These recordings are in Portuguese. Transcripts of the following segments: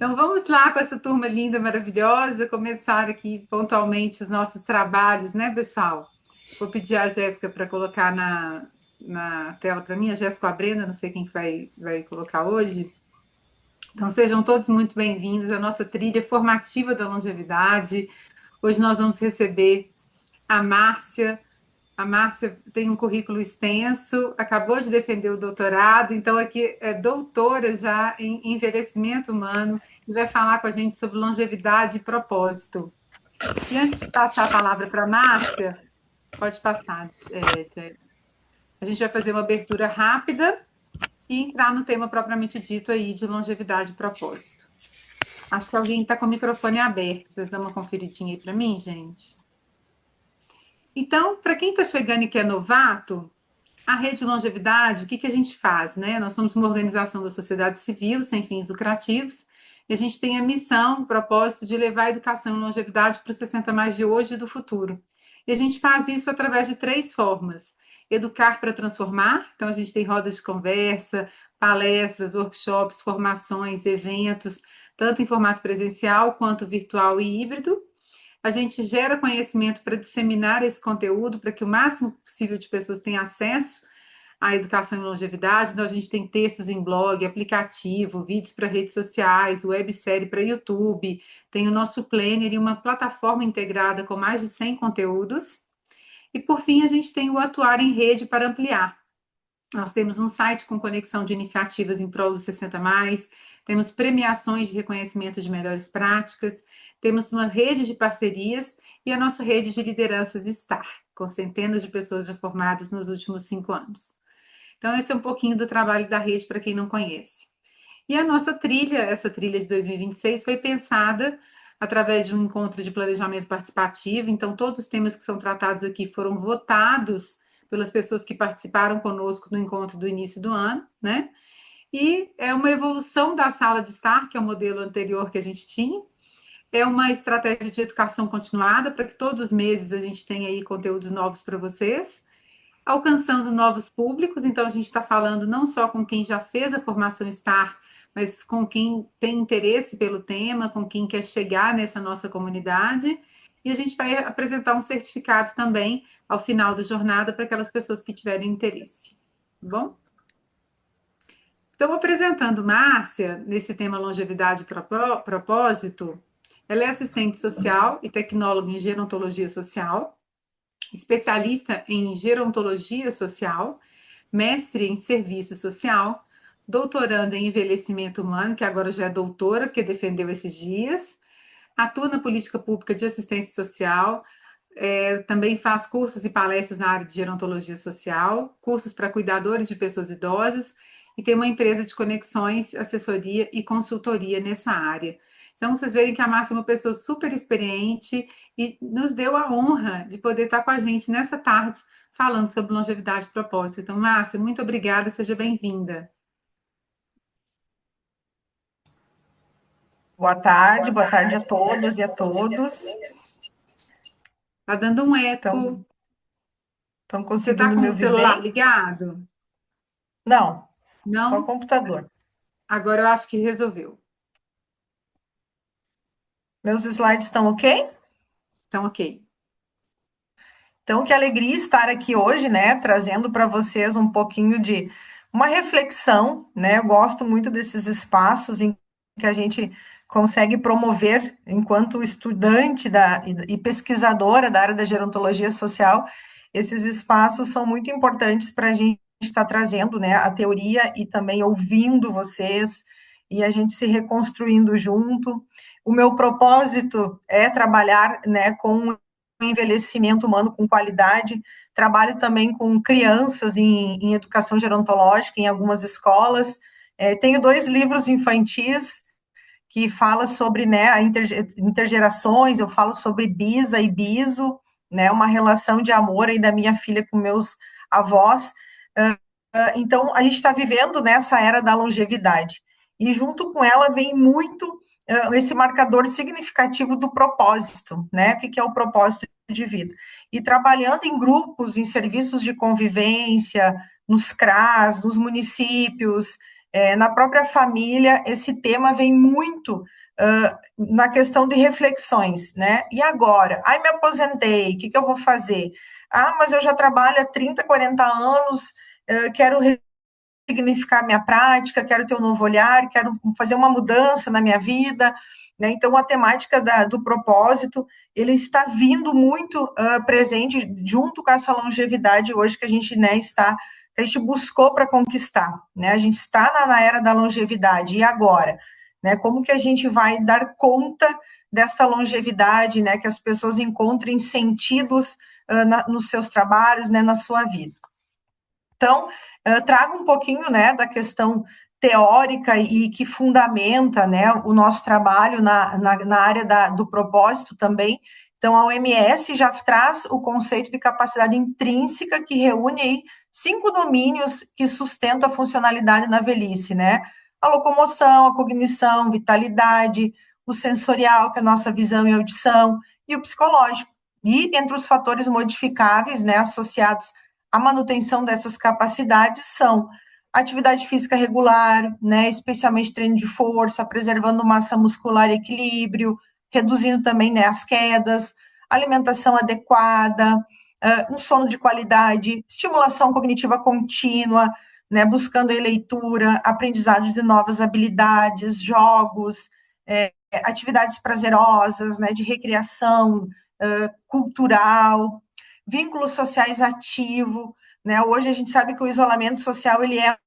Então vamos lá com essa turma linda, maravilhosa, começar aqui pontualmente os nossos trabalhos, né, pessoal? Vou pedir à Jéssica para colocar na tela para mim, a Jéssica ou a Brenda, não sei quem que vai colocar hoje. Então sejam todos muito bem-vindos à nossa trilha formativa da longevidade. Hoje nós vamos receber a Márcia. A Márcia tem um currículo extenso, acabou de defender o doutorado, então aqui é doutora já em envelhecimento humano e vai falar com a gente sobre longevidade e propósito. E antes de passar a palavra para a Márcia, pode passar, Jé. A gente vai fazer uma abertura rápida e entrar no tema propriamente dito aí de longevidade e propósito. Acho que alguém está com o microfone aberto. Vocês dão uma conferidinha aí para mim, gente? Então, para quem está chegando e que é novato, a Rede Longevidade, o que a gente faz, né? Nós somos uma organização da sociedade civil sem fins lucrativos e a gente tem a missão, o propósito de levar a educação e longevidade para os 60 mais de hoje e do futuro. E a gente faz isso através de três formas: educar para transformar, então a gente tem rodas de conversa, palestras, workshops, formações, eventos, tanto em formato presencial quanto virtual e híbrido. A gente gera conhecimento para disseminar esse conteúdo, para que o máximo possível de pessoas tenham acesso à educação e longevidade. Então, a gente tem textos em blog, aplicativo, vídeos para redes sociais, websérie para YouTube, tem o nosso planner e uma plataforma integrada com mais de 100 conteúdos. E, por fim, a gente tem o Atuar em Rede para ampliar. Nós temos um site com conexão de iniciativas em prol dos 60 mais, temos premiações de reconhecimento de melhores práticas, temos uma rede de parcerias e a nossa rede de lideranças STAR, com centenas de pessoas já formadas nos últimos 5 anos. Então, esse é um pouquinho do trabalho da rede para quem não conhece. E a nossa trilha, essa trilha de 2026, foi pensada através de um encontro de planejamento participativo. Então, todos os temas que são tratados aqui foram votados pelas pessoas que participaram conosco no encontro do início do ano, né? E é uma evolução da sala de estar, que é o modelo anterior que a gente tinha. É uma estratégia de educação continuada para que todos os meses a gente tenha aí conteúdos novos para vocês, alcançando novos públicos. Então, a gente está falando não só com quem já fez a formação STAR, mas com quem tem interesse pelo tema, com quem quer chegar nessa nossa comunidade. E a gente vai apresentar um certificado também ao final da jornada para aquelas pessoas que tiverem interesse. Tá bom? Então, apresentando Márcia, nesse tema longevidade e propósito, ela é assistente social e tecnóloga em gerontologia social, especialista em gerontologia social, mestre em serviço social, doutoranda em envelhecimento humano, que agora já é doutora, porque defendeu esses dias, atua na política pública de assistência social, também faz cursos e palestras na área de gerontologia social, cursos para cuidadores de pessoas idosas e tem uma empresa de conexões, assessoria e consultoria nessa área. Então, vocês verem que a Márcia é uma pessoa super experiente e nos deu a honra de poder estar com a gente nessa tarde falando sobre longevidade e propósito. Então, Márcia, muito obrigada, seja bem-vinda. Boa tarde a todas e a todos. Tá dando um Estão eco. Você está conseguindo com me o ouvir celular bem? ligado? Não, só Não? computador. Agora eu acho que resolveu. Meus slides estão ok? Então, ok. Então, que alegria estar aqui hoje, né, trazendo para vocês um pouquinho de uma reflexão, né? Eu gosto muito desses espaços em que a gente consegue promover, enquanto estudante e pesquisadora da área da gerontologia social, esses espaços são muito importantes para a gente estar trazendo, né, a teoria e também ouvindo vocês e a gente se reconstruindo junto. O meu propósito é trabalhar, né, com envelhecimento humano com qualidade. Trabalho também com crianças em educação gerontológica em algumas escolas. Tenho 2 livros infantis que fala sobre, né, a intergerações. Eu falo sobre bisa e biso, né, uma relação de amor aí da minha filha com meus avós. Então, a gente está vivendo nessa era da longevidade. E junto com ela vem muito esse marcador significativo do propósito, né? O que é o propósito de vida? E trabalhando em grupos, em serviços de convivência, nos CRAS, nos municípios, na própria família, esse tema vem muito na questão de reflexões, né? E agora? Ai, me aposentei, o que eu vou fazer? Ah, mas eu já trabalho há 30, 40 anos, quero significar minha prática, quero ter um novo olhar, quero fazer uma mudança na minha vida, né? Então, a temática do propósito, ele está vindo muito presente junto com essa longevidade hoje que a gente, né, que a gente buscou para conquistar, né? A gente está na era da longevidade, e agora? Né? Como que a gente vai dar conta desta longevidade, né? Que as pessoas encontrem sentidos nos seus trabalhos, né, na sua vida. Então, trago um pouquinho, né, da questão teórica e que fundamenta, né, o nosso trabalho na área do propósito também. Então, a OMS já traz o conceito de capacidade intrínseca, que reúne aí 5 domínios que sustentam a funcionalidade na velhice, né? A locomoção, a cognição, vitalidade, o sensorial, que é a nossa visão e audição, e o psicológico. E entre os fatores modificáveis, né, associados a manutenção dessas capacidades são atividade física regular, né, especialmente treino de força, preservando massa muscular e equilíbrio, reduzindo também, né, as quedas, alimentação adequada, um sono de qualidade, estimulação cognitiva contínua, né, buscando a leitura, aprendizado de novas habilidades, jogos, atividades prazerosas, né, de recreação cultural, vínculos sociais ativo, né? Hoje a gente sabe que o isolamento social ele é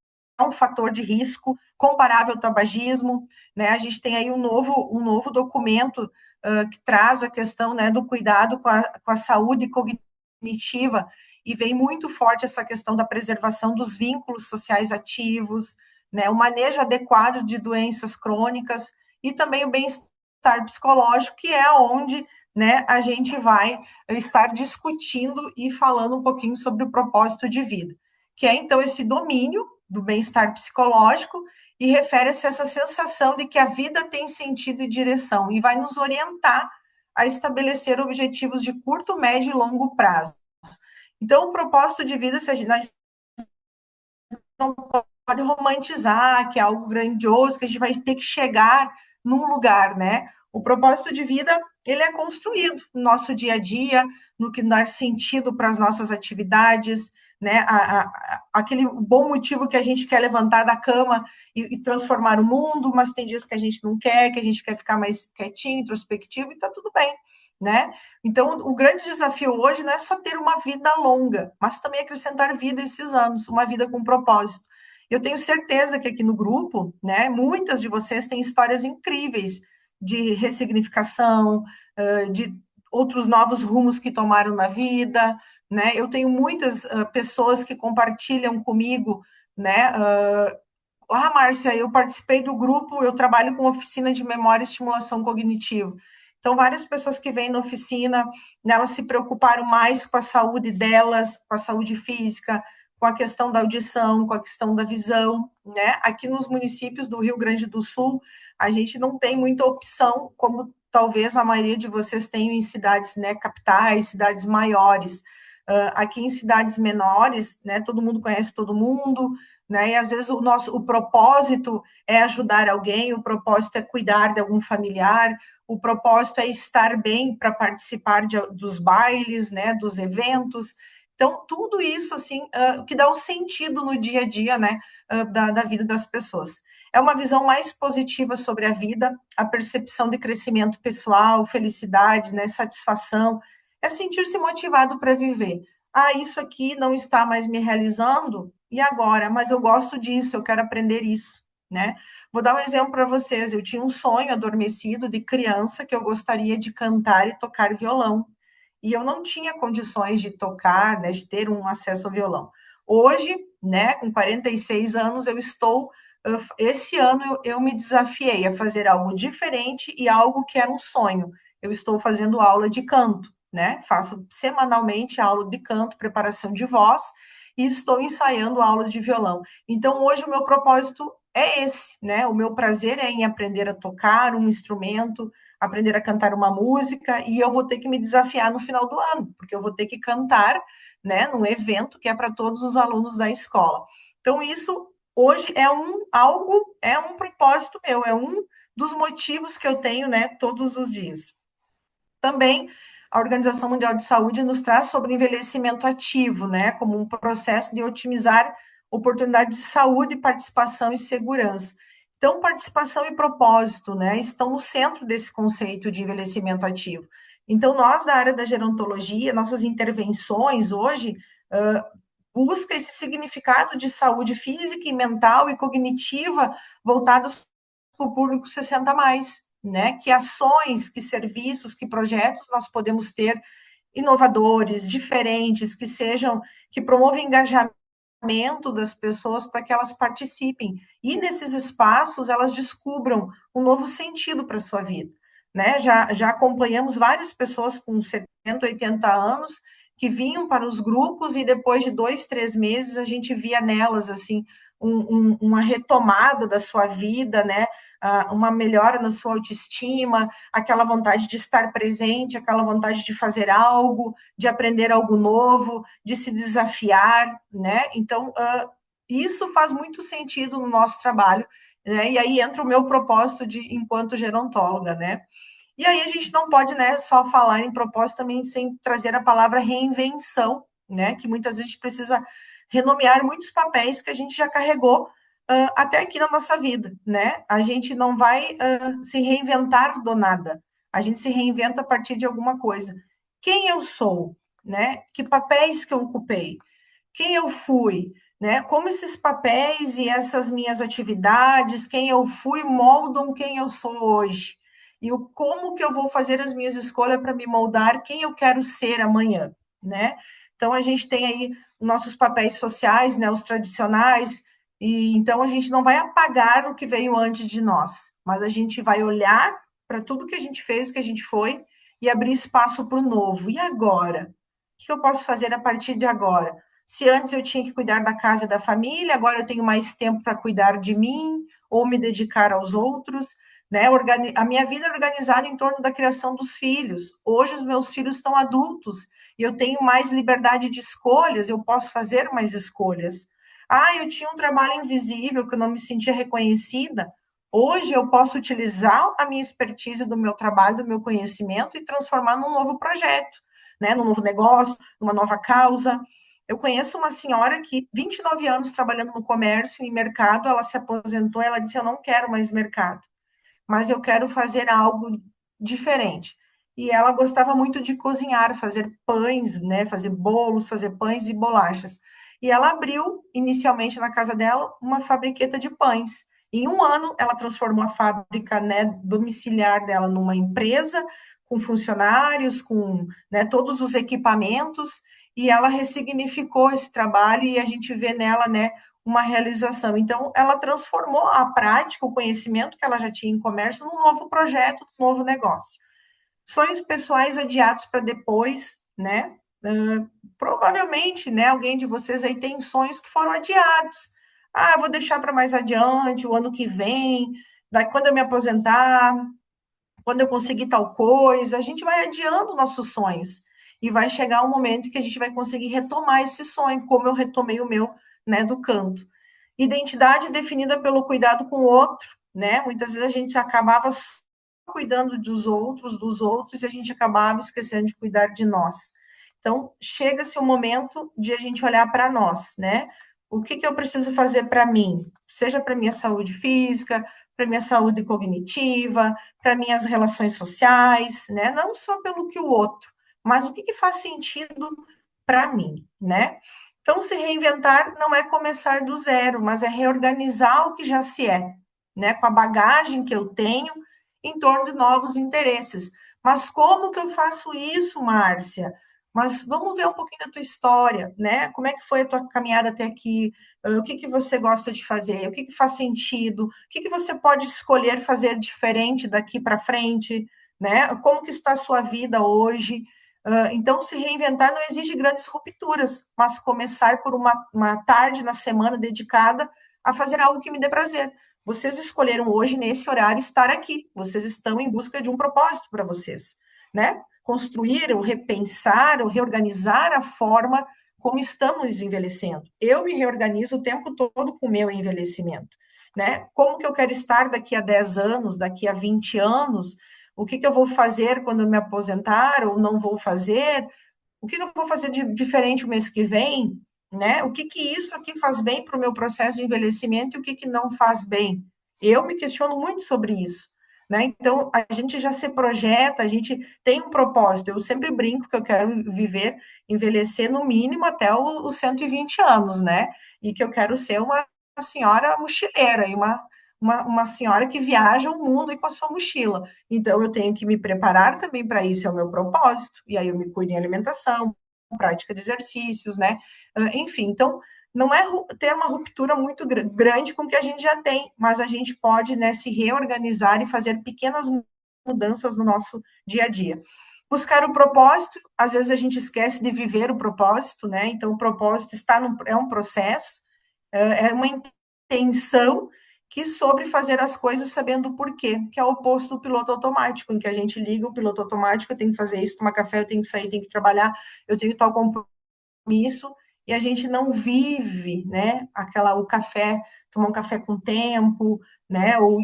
um fator de risco comparável ao tabagismo, né? A gente tem aí um novo documento que traz a questão, né, do cuidado com a saúde cognitiva, e vem muito forte essa questão da preservação dos vínculos sociais ativos, né, o manejo adequado de doenças crônicas e também o bem-estar psicológico, que é onde, né, a gente vai estar discutindo e falando um pouquinho sobre o propósito de vida, que é, então, esse domínio do bem-estar psicológico e refere-se a essa sensação de que a vida tem sentido e direção e vai nos orientar a estabelecer objetivos de curto, médio e longo prazo. Então, o propósito de vida, se a gente não pode romantizar, que é algo grandioso, que a gente vai ter que chegar num lugar, né? O propósito de vida, ele é construído no nosso dia a dia, no que dá sentido para as nossas atividades, né? Aquele bom motivo que a gente quer levantar da cama e transformar o mundo, mas tem dias que a gente não quer, que a gente quer ficar mais quietinho, introspectivo, e tá tudo bem, né? Então, o grande desafio hoje não é só ter uma vida longa, mas também acrescentar vida esses anos, uma vida com propósito. Eu tenho certeza que aqui no grupo, né, muitas de vocês têm histórias incríveis de ressignificação, de outros novos rumos que tomaram na vida, né? Eu tenho muitas pessoas que compartilham comigo, né? Márcia, eu participei do grupo, eu trabalho com oficina de memória e estimulação cognitiva. Então, várias pessoas que vêm na oficina, elas se preocuparam mais com a saúde delas, com a saúde física, com a questão da audição, com a questão da visão, né? Aqui nos municípios do Rio Grande do Sul, a gente não tem muita opção, como talvez a maioria de vocês tenham em cidades, né, capitais, cidades maiores. Aqui em cidades menores, né, todo mundo conhece todo mundo, né? E às vezes o propósito é ajudar alguém, o propósito é cuidar de algum familiar, o propósito é estar bem para participar dos bailes, né, dos eventos. Então, tudo isso, assim, que dá um sentido no dia a dia, né, da vida das pessoas. É uma visão mais positiva sobre a vida, a percepção de crescimento pessoal, felicidade, né, satisfação, é sentir-se motivado para viver. Ah, isso aqui não está mais me realizando, e agora? Mas eu gosto disso, eu quero aprender isso, né? Vou dar um exemplo para vocês. Eu tinha um sonho adormecido de criança que eu gostaria de cantar e tocar violão. E eu não tinha condições de tocar, né, de ter um acesso ao violão. Hoje, né, com 46 anos, eu estou. Esse ano eu me desafiei a fazer algo diferente e algo que era um sonho. Eu estou fazendo aula de canto, né? Faço semanalmente aula de canto, preparação de voz, e estou ensaiando aula de violão. Então, hoje o meu propósito é esse, né? O meu prazer é em aprender a tocar um instrumento, aprender a cantar uma música, e eu vou ter que me desafiar no final do ano, porque eu vou ter que cantar, né, num evento que é para todos os alunos da escola. Então, isso hoje é um propósito meu, é um dos motivos que eu tenho, né, todos os dias. Também a Organização Mundial de Saúde nos traz sobre o envelhecimento ativo, né, como um processo de otimizar oportunidades de saúde, participação e segurança. Então, participação e propósito, né, estão no centro desse conceito de envelhecimento ativo. Então, nós da área da gerontologia, nossas intervenções hoje busca esse significado de saúde física e mental e cognitiva voltadas para o público 60 mais, né? Que ações, que serviços, que projetos nós podemos ter inovadores, diferentes, que sejam, que promovam engajamento das pessoas para que elas participem. E nesses espaços elas descubram um novo sentido para a sua vida. Né? Já acompanhamos várias pessoas com 70, 80 anos que vinham para os grupos e depois de 2, 3 meses a gente via nelas assim uma retomada da sua vida, né? Uma melhora na sua autoestima, aquela vontade de estar presente, aquela vontade de fazer algo, de aprender algo novo, de se desafiar, né? Então, isso faz muito sentido no nosso trabalho, né? E aí entra o meu propósito de enquanto gerontóloga, né? E aí a gente não pode, né, só falar em propósito também sem trazer a palavra reinvenção, né? Que muitas vezes a gente precisa renomear muitos papéis que a gente já carregou até aqui na nossa vida, né? A gente não vai se reinventar do nada. A gente se reinventa a partir de alguma coisa. Quem eu sou, né? Que papéis que eu ocupei? Quem eu fui, né? Como esses papéis e essas minhas atividades, quem eu fui, moldam quem eu sou hoje. E o como que eu vou fazer as minhas escolhas para me moldar quem eu quero ser amanhã, né? Então a gente tem aí nossos papéis sociais, né, os tradicionais, e então a gente não vai apagar o que veio antes de nós, mas a gente vai olhar para tudo que a gente fez, que a gente foi e abrir espaço para o novo. E agora? O que eu posso fazer a partir de agora? Se antes eu tinha que cuidar da casa e da família, agora eu tenho mais tempo para cuidar de mim ou me dedicar aos outros, né? A minha vida é organizada em torno da criação dos filhos. Hoje os meus filhos estão adultos e eu tenho mais liberdade de escolhas, eu posso fazer mais escolhas. Eu tinha um trabalho invisível que eu não me sentia reconhecida. Hoje eu posso utilizar a minha expertise do meu trabalho, do meu conhecimento e transformar num novo projeto, né? Num novo negócio, numa nova causa. Eu conheço uma senhora que, 29 anos trabalhando no comércio e mercado, ela se aposentou, ela disse, eu não quero mais mercado, mas eu quero fazer algo diferente. E ela gostava muito de cozinhar, fazer pães, né, fazer bolos, fazer pães e bolachas. E ela abriu, inicialmente na casa dela, uma fabriqueta de pães. Em um ano, ela transformou a fábrica, né, domiciliar dela numa empresa, com funcionários, com, né, todos os equipamentos, e ela ressignificou esse trabalho e a gente vê nela, né, uma realização. Então, ela transformou a prática, o conhecimento que ela já tinha em comércio, num novo projeto, num novo negócio. Sonhos pessoais adiados para depois, né? Provavelmente, né, alguém de vocês aí tem sonhos que foram adiados. Vou deixar para mais adiante, o ano que vem, quando eu me aposentar, quando eu conseguir tal coisa, a gente vai adiando nossos sonhos. E vai chegar um momento que a gente vai conseguir retomar esse sonho, como eu retomei o meu, né, do canto. Identidade definida pelo cuidado com o outro, né? Muitas vezes a gente acabava cuidando dos outros, e a gente acabava esquecendo de cuidar de nós. Então, chega-se o momento de a gente olhar para nós, né? O que eu preciso fazer para mim? Seja para minha saúde física, para minha saúde cognitiva, para minhas relações sociais, né? Não só pelo que o outro, mas o que faz sentido para mim, né? Então, se reinventar não é começar do zero, mas é reorganizar o que já se é, né? Com a bagagem que eu tenho em torno de novos interesses. Mas como que eu faço isso, Márcia? Mas vamos ver um pouquinho da tua história, né? Como é que foi a tua caminhada até aqui? O que você gosta de fazer? O que faz sentido? O que você pode escolher fazer diferente daqui para frente? Né? Como que está a sua vida hoje? Então, se reinventar não exige grandes rupturas, mas começar por uma tarde na semana dedicada a fazer algo que me dê prazer. Vocês escolheram hoje, nesse horário, estar aqui. Vocês estão em busca de um propósito para vocês, né? Construir, ou repensar, ou reorganizar a forma como estamos envelhecendo. Eu me reorganizo o tempo todo com o meu envelhecimento, né? Como que eu quero estar daqui a 10 anos, daqui a 20 anos? O que eu vou fazer quando eu me aposentar ou não vou fazer? O que eu vou fazer de diferente o mês que vem, né? O que isso aqui faz bem para o meu processo de envelhecimento e o que não faz bem? Eu me questiono muito sobre isso, né? Então, a gente já se projeta, a gente tem um propósito. Eu sempre brinco que eu quero viver, envelhecer no mínimo até os 120 anos, né? E que eu quero ser uma senhora mochileira e uma senhora que viaja o mundo e com a sua mochila. Então, eu tenho que me preparar também para isso, é o meu propósito. E aí eu me cuido em alimentação, prática de exercícios, né? Enfim, então, não é ter uma ruptura muito grande com o que a gente já tem, mas a gente pode, né, se reorganizar e fazer pequenas mudanças no nosso dia a dia. Buscar o propósito, às vezes a gente esquece de viver o propósito, né? Então, o propósito é um processo, é uma intenção que sobre fazer as coisas sabendo o porquê, que é o oposto do piloto automático, em que a gente liga o piloto automático, eu tenho que fazer isso, tomar café, eu tenho que sair, tenho que trabalhar, eu tenho tal compromisso, e a gente não vive, né, o café, tomar um café com tempo, né, o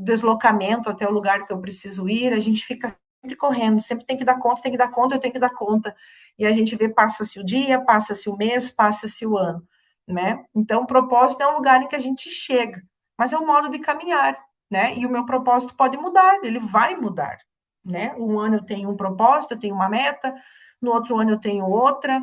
deslocamento até o lugar que eu preciso ir, a gente fica sempre correndo, sempre tem que dar conta, tem que dar conta, eu tenho que dar conta, e a gente vê, passa-se o dia, passa-se o mês, passa-se o ano, né, então o propósito é um lugar em que a gente chega, mas é um modo de caminhar, né, e o meu propósito pode mudar, ele vai mudar, né, um ano eu tenho um propósito, eu tenho uma meta, no outro ano eu tenho outra,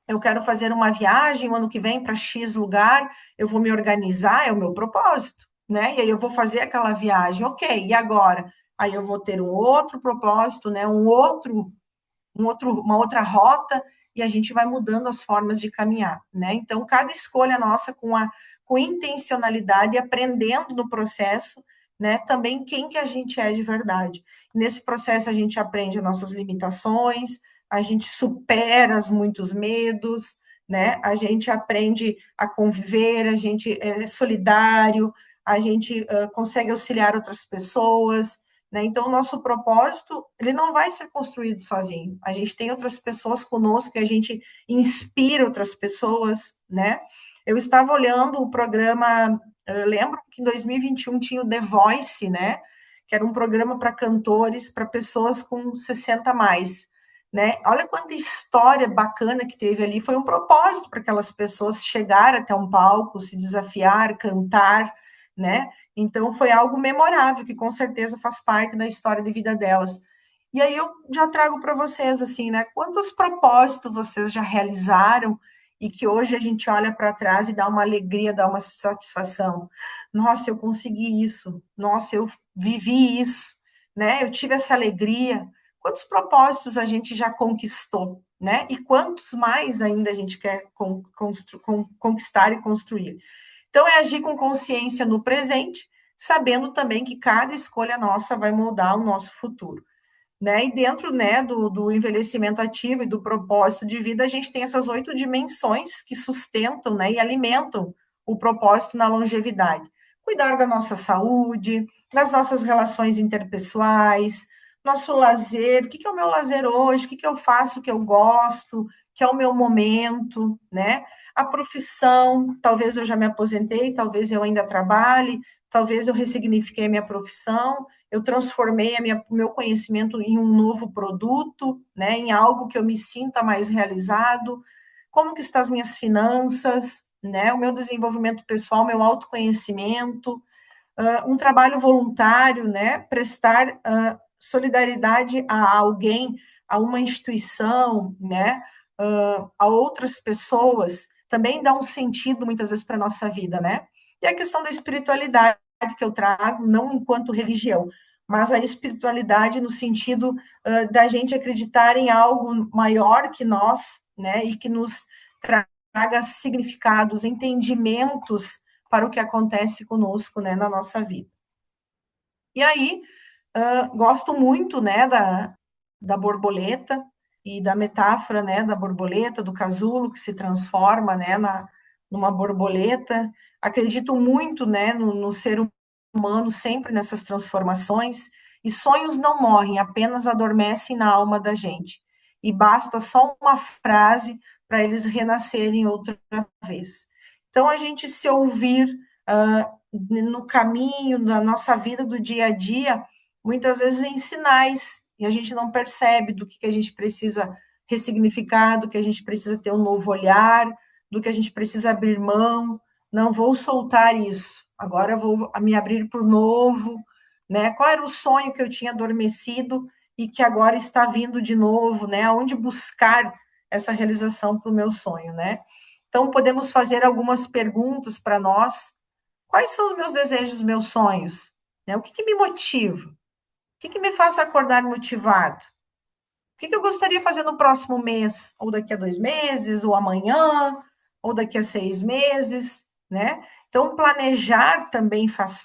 eu quero fazer uma viagem o ano que vem para X lugar, eu vou me organizar, é o meu propósito, né? E aí eu vou fazer aquela viagem, ok, e agora? Aí eu vou ter um outro propósito, né? Uma outra rota, e a gente vai mudando as formas de caminhar, né? Então, cada escolha nossa com intencionalidade, aprendendo no processo, né? Também quem que a gente é de verdade. Nesse processo, a gente aprende as nossas limitações, a gente supera muitos medos, né? A gente aprende a conviver, a gente é solidário, a gente consegue auxiliar outras pessoas, né? Então, o nosso propósito, ele não vai ser construído sozinho. A gente tem outras pessoas conosco, que a gente inspira outras pessoas, né? Eu estava olhando o programa, eu lembro que em 2021 tinha o The Voice, né? Que era um programa para cantores, para pessoas com 60 a mais, né? Olha quanta história bacana que teve ali. Foi um propósito para aquelas pessoas chegar até um palco, se desafiar, cantar, né? Então, foi algo memorável, que com certeza faz parte da história de vida delas. E aí eu já trago para vocês, assim, né? Quantos propósitos vocês já realizaram e que hoje a gente olha para trás e dá uma alegria, dá uma satisfação. Nossa, eu consegui isso. Nossa, eu vivi isso, né? Eu tive essa alegria. Quantos propósitos a gente já conquistou, né? E quantos mais ainda a gente quer conquistar e construir? Então, é agir com consciência no presente, sabendo também que cada escolha nossa vai moldar o nosso futuro. Né? E dentro, né, do envelhecimento ativo e do propósito de vida, a gente tem essas 8 dimensões que sustentam, né, e alimentam o propósito na longevidade. Cuidar da nossa saúde, das nossas relações interpessoais, nosso lazer, o que é o meu lazer hoje, o que eu faço que eu gosto, que é o meu momento, né? A profissão, talvez eu já me aposentei, talvez eu ainda trabalhe, talvez eu ressignifiquei minha profissão, eu transformei o meu conhecimento em um novo produto, né, em algo que eu me sinta mais realizado, como que estão as minhas finanças, né, o meu desenvolvimento pessoal, meu autoconhecimento, um trabalho voluntário, né, prestar solidariedade a alguém, a uma instituição, né, a outras pessoas, também dá um sentido, muitas vezes, para a nossa vida, né? E a questão da espiritualidade que eu trago, não enquanto religião, mas a espiritualidade no sentido da gente acreditar em algo maior que nós, né, e que nos traga significados, entendimentos para o que acontece conosco, né, na nossa vida. E aí, gosto muito, né, da borboleta e da metáfora, né, da borboleta, do casulo que se transforma, né, numa borboleta. Acredito muito, né, no ser humano sempre nessas transformações, e sonhos não morrem, apenas adormecem na alma da gente. E basta só uma frase para eles renascerem outra vez. Então, a gente se ouvir no caminho da nossa vida do dia a dia, muitas vezes vem sinais e a gente não percebe do que a gente precisa ressignificar, do que a gente precisa ter um novo olhar, do que a gente precisa abrir mão. Não vou soltar isso, agora vou me abrir para o novo, né? Qual era o sonho que eu tinha adormecido e que agora está vindo de novo, né? Aonde buscar essa realização para o meu sonho, né? Então, podemos fazer algumas perguntas para nós. Quais são os meus desejos, meus sonhos? Né? O que me motiva? O que me faz acordar motivado? O que eu gostaria de fazer no próximo mês? Ou daqui a 2 meses, ou amanhã, ou daqui a 6 meses, né? Então, planejar também faz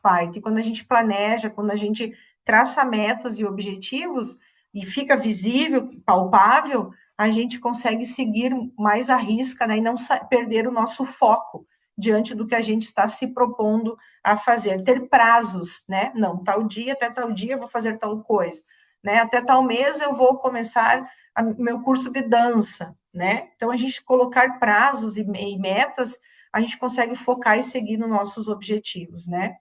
parte. Quando a gente planeja, quando a gente traça metas e objetivos, e fica visível, palpável, a gente consegue seguir mais à risca, né? E não perder o nosso foco diante do que a gente está se propondo a fazer. Ter prazos, né? Não, tal dia, até tal dia eu vou fazer tal coisa, né? Até tal mês eu vou começar meu curso de dança, né? Então, a gente colocar prazos e metas, a gente consegue focar e seguir nos nossos objetivos, né?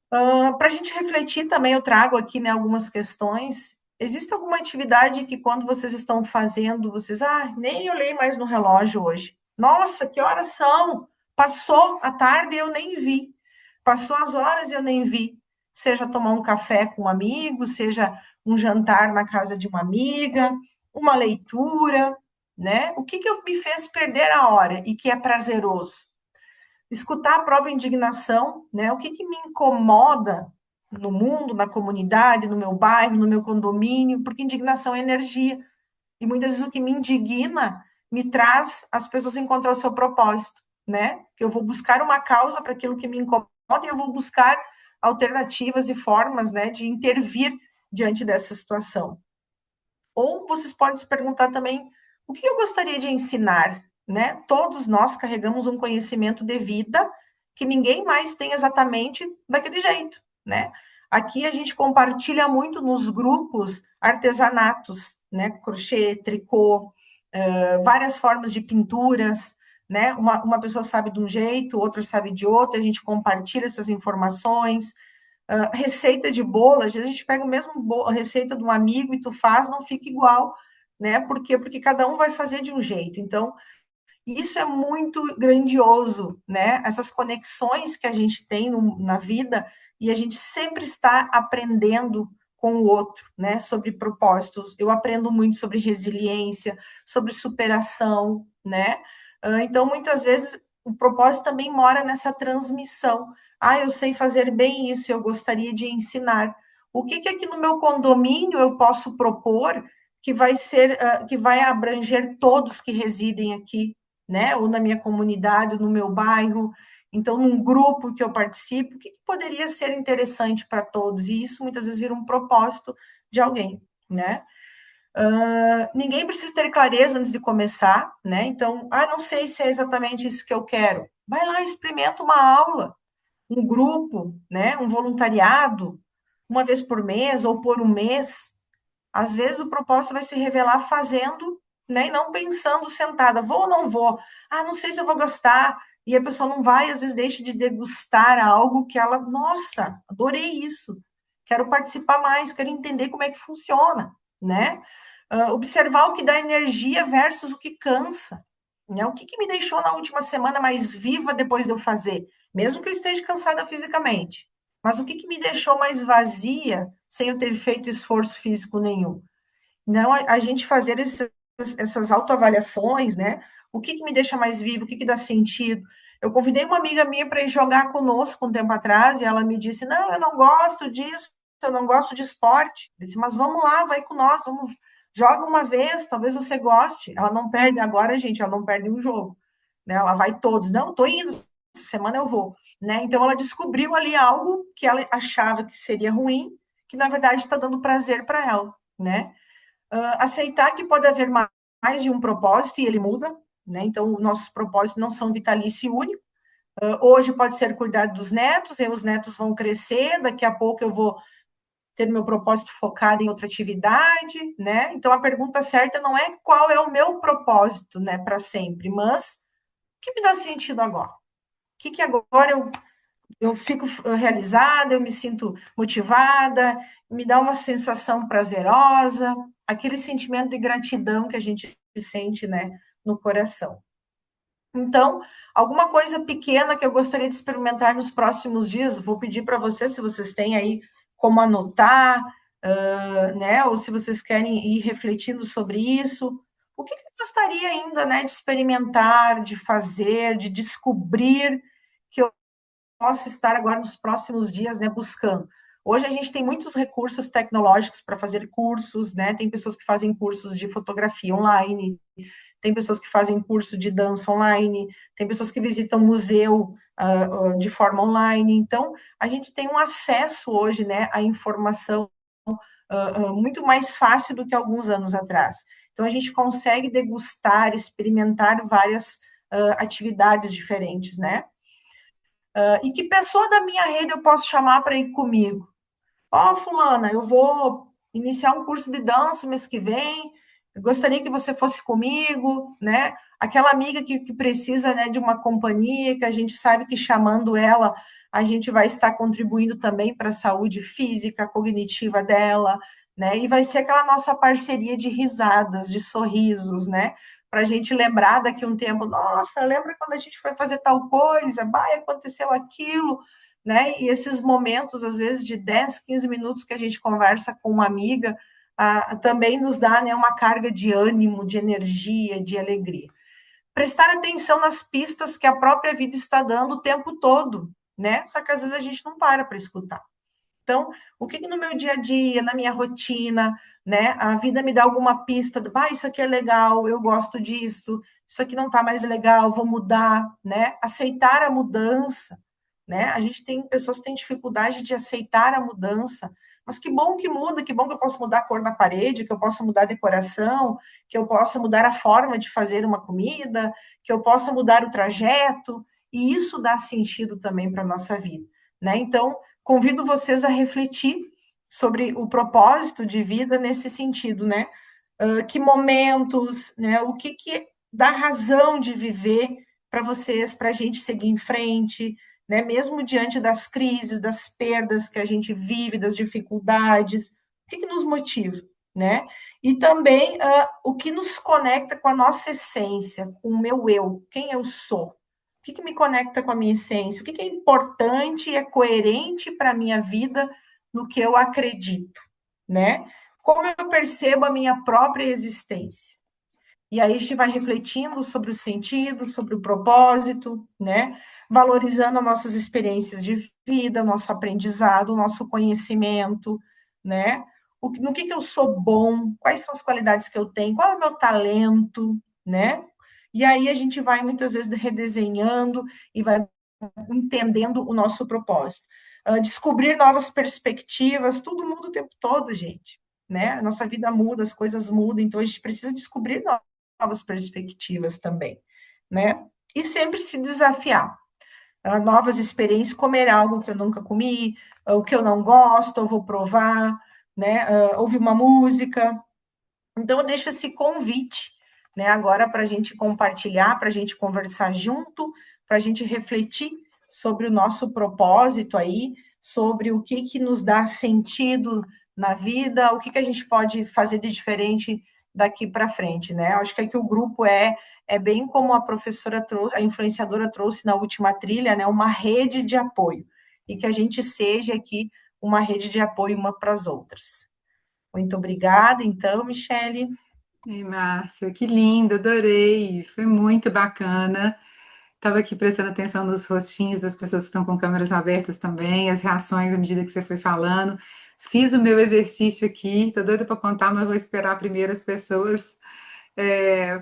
Para a gente refletir também, eu trago aqui, né, algumas questões. Existe alguma atividade que quando vocês estão fazendo, vocês, nem olhei mais no relógio hoje. Nossa, que horas são? Passou a tarde e eu nem vi. Passou as horas e eu nem vi. Seja tomar um café com um amigo, seja um jantar na casa de uma amiga, uma leitura, né? O que me fez perder a hora e que é prazeroso? Escutar a própria indignação, né? O que me incomoda no mundo, na comunidade, no meu bairro, no meu condomínio, porque indignação é energia. E muitas vezes o que me indigna me traz as pessoas a encontrar o seu propósito, né? Que eu vou buscar uma causa para aquilo que me incomoda e eu vou buscar alternativas e formas, né, de intervir diante dessa situação. Ou vocês podem se perguntar também, o que eu gostaria de ensinar, né? Todos nós carregamos um conhecimento de vida que ninguém mais tem exatamente daquele jeito, né? Aqui a gente compartilha muito nos grupos artesanatos, né? Crochê, tricô, várias formas de pinturas, né? Uma pessoa sabe de um jeito, outra sabe de outro, a gente compartilha essas informações, receita de bolo, às vezes a gente pega o mesmo bolo, receita de um amigo e tu faz, não fica igual, né? Por quê? Porque cada um vai fazer de um jeito. Então, isso é muito grandioso, né? Essas conexões que a gente tem na vida e a gente sempre está aprendendo com o outro, né? Sobre propósitos. Eu aprendo muito sobre resiliência, sobre superação, né? Então, muitas vezes, o propósito também mora nessa transmissão. Eu sei fazer bem isso, eu gostaria de ensinar. O que aqui no meu condomínio eu posso propor que vai ser, que vai abranger todos que residem aqui, né? Ou na minha comunidade, ou no meu bairro, então num grupo que eu participo, o que poderia ser interessante para todos? E isso muitas vezes vira um propósito de alguém, né? Ninguém precisa ter clareza antes de começar, né? Então, não sei se é exatamente isso que eu quero. Vai lá, experimenta uma aula, um grupo, né? Um voluntariado, uma vez por mês ou por um mês. Às vezes o propósito vai se revelar fazendo, né, e não pensando sentada, vou ou não vou? Não sei se eu vou gostar. E a pessoa não vai, às vezes deixa de degustar algo que ela, nossa, adorei isso. Quero participar mais, quero entender como é que funciona, né? Observar o que dá energia versus o que cansa, né? O que me deixou na última semana mais viva depois de eu fazer, mesmo que eu esteja cansada fisicamente. Mas o que me deixou mais vazia sem eu ter feito esforço físico nenhum? Não, a gente fazer essas autoavaliações, né? O que me deixa mais vivo, o que dá sentido. Eu convidei uma amiga minha para ir jogar conosco um tempo atrás e ela me disse: Não, eu não gosto disso, eu não gosto de esporte. Eu disse: Mas vamos lá, vai com nós, vamos, joga uma vez, talvez você goste. Ela não perde agora, gente, ela não perde um jogo, né? Ela vai todos. Não, tô indo, essa semana eu vou, né? Então ela descobriu ali algo que ela achava que seria ruim, que na verdade está dando prazer para ela, né? Aceitar que pode haver mais de um propósito e ele muda, né? Então, nossos propósitos não são vitalício e único. Hoje pode ser cuidar dos netos, e os netos vão crescer, daqui a pouco eu vou ter meu propósito focado em outra atividade, né? Então a pergunta certa não é qual é o meu propósito, né, para sempre, mas o que me dá sentido agora? O que agora eu fico realizada, eu me sinto motivada, me dá uma sensação prazerosa, aquele sentimento de gratidão que a gente sente, né, no coração. Então, alguma coisa pequena que eu gostaria de experimentar nos próximos dias, vou pedir para vocês, se vocês têm aí como anotar, né, ou se vocês querem ir refletindo sobre isso, o que eu gostaria ainda, né, de experimentar, de fazer, de descobrir, que eu possa estar agora nos próximos dias, né, buscando. Hoje a gente tem muitos recursos tecnológicos para fazer cursos, né? Tem pessoas que fazem cursos de fotografia online, tem pessoas que fazem curso de dança online, tem pessoas que visitam museu de forma online. Então, a gente tem um acesso hoje, né, à informação muito mais fácil do que alguns anos atrás. Então, a gente consegue degustar, experimentar várias atividades diferentes, né? E que pessoa da minha rede eu posso chamar para ir comigo? Ó, fulana, eu vou iniciar um curso de dança mês que vem, eu gostaria que você fosse comigo, né? Aquela amiga que precisa, né, de uma companhia, que a gente sabe que chamando ela, a gente vai estar contribuindo também para a saúde física, cognitiva dela, né? E vai ser aquela nossa parceria de risadas, de sorrisos, né? Para a gente lembrar daqui a um tempo, nossa, lembra quando a gente foi fazer tal coisa, vai, aconteceu aquilo, né? E esses momentos, às vezes, de 10, 15 minutos que a gente conversa com uma amiga, também nos dá, né, uma carga de ânimo, de energia, de alegria. Prestar atenção nas pistas que a própria vida está dando o tempo todo, né? Só que às vezes a gente não para escutar. Então, o que no meu dia a dia, na minha rotina, né? A vida me dá alguma pista, isso aqui é legal, eu gosto disso, isso aqui não está mais legal, vou mudar, né? Aceitar a mudança, né? A gente tem pessoas que têm dificuldade de aceitar a mudança, mas que bom que muda, que bom que eu posso mudar a cor da parede, que eu possa mudar a decoração, que eu possa mudar a forma de fazer uma comida, que eu possa mudar o trajeto, e isso dá sentido também para a nossa vida, né? Então, convido vocês a refletir sobre o propósito de vida nesse sentido, né? Que momentos, né? O que dá razão de viver para vocês, para a gente seguir em frente, né? Mesmo diante das crises, das perdas que a gente vive, das dificuldades, o que nos motiva, né? E também o que nos conecta com a nossa essência, com o meu eu, quem eu sou. O que me conecta com a minha essência? O que é importante e é coerente para a minha vida no que eu acredito, né? Como eu percebo a minha própria existência. E aí a gente vai refletindo sobre o sentido, sobre o propósito, né? Valorizando as nossas experiências de vida, o nosso aprendizado, o nosso conhecimento, né? No que eu sou bom, quais são as qualidades que eu tenho, qual é o meu talento, né? E aí a gente vai muitas vezes redesenhando e vai entendendo o nosso propósito. Descobrir novas perspectivas, tudo muda o tempo todo, gente, né? A nossa vida muda, as coisas mudam, então a gente precisa descobrir novas perspectivas também, né? E sempre se desafiar. Novas experiências, comer algo que eu nunca comi, o que eu não gosto, eu vou provar, né? Ouvir uma música. Então, eu deixo esse convite, né, agora para a gente compartilhar, para a gente conversar junto, para a gente refletir sobre o nosso propósito aí, sobre o que nos dá sentido na vida, o que a gente pode fazer de diferente daqui para frente, né? Acho que aqui o grupo é bem como a professora trouxe, a influenciadora trouxe na última trilha, né? Uma rede de apoio, e que a gente seja aqui uma rede de apoio uma para as outras. Muito obrigada, então, Michele. Ei, Márcia, que lindo, adorei, foi muito bacana. Estava aqui prestando atenção nos rostinhos das pessoas que estão com câmeras abertas também, as reações à medida que você foi falando. Fiz o meu exercício aqui, estou doida para contar, mas vou esperar primeiro as pessoas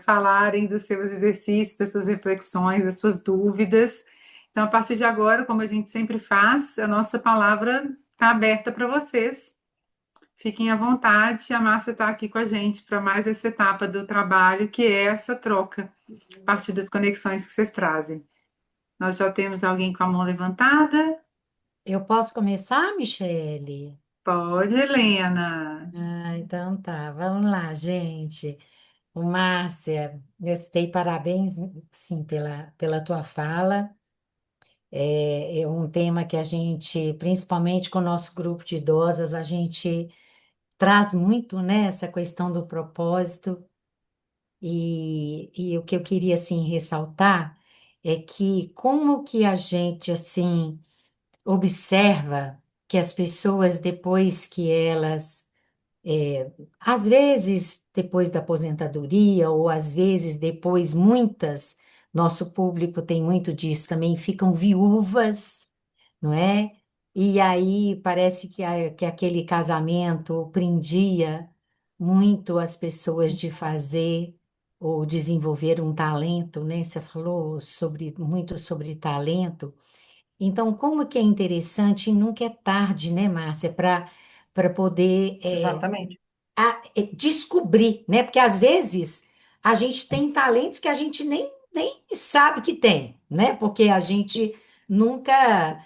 falarem dos seus exercícios, das suas reflexões, das suas dúvidas. Então, a partir de agora, como a gente sempre faz, a nossa palavra está aberta para vocês. Fiquem à vontade, a Márcia está aqui com a gente para mais essa etapa do trabalho, que é essa troca, a partir das conexões que vocês trazem. Nós já temos alguém com a mão levantada. Eu posso começar, Michele? Pode, Helena. Ah, então tá, vamos lá, gente. Ô, Márcia, eu te dei parabéns, sim, pela tua fala. É um tema que a gente, principalmente com o nosso grupo de idosas, a gente traz muito, né, essa questão do propósito. E o que eu queria, assim, ressaltar é que como que a gente, assim, observa que as pessoas, depois que elas às vezes depois da aposentadoria, ou às vezes depois, muitas, nosso público tem muito disso também, ficam viúvas, não é? E aí parece que aquele casamento prendia muito as pessoas de fazer ou desenvolver um talento, né? Você falou muito sobre talento. Então, como que é interessante e nunca é tarde, né, Márcia, para poder Exatamente. descobrir, né? Porque às vezes a gente tem talentos que a gente nem sabe que tem, né? Porque a gente nunca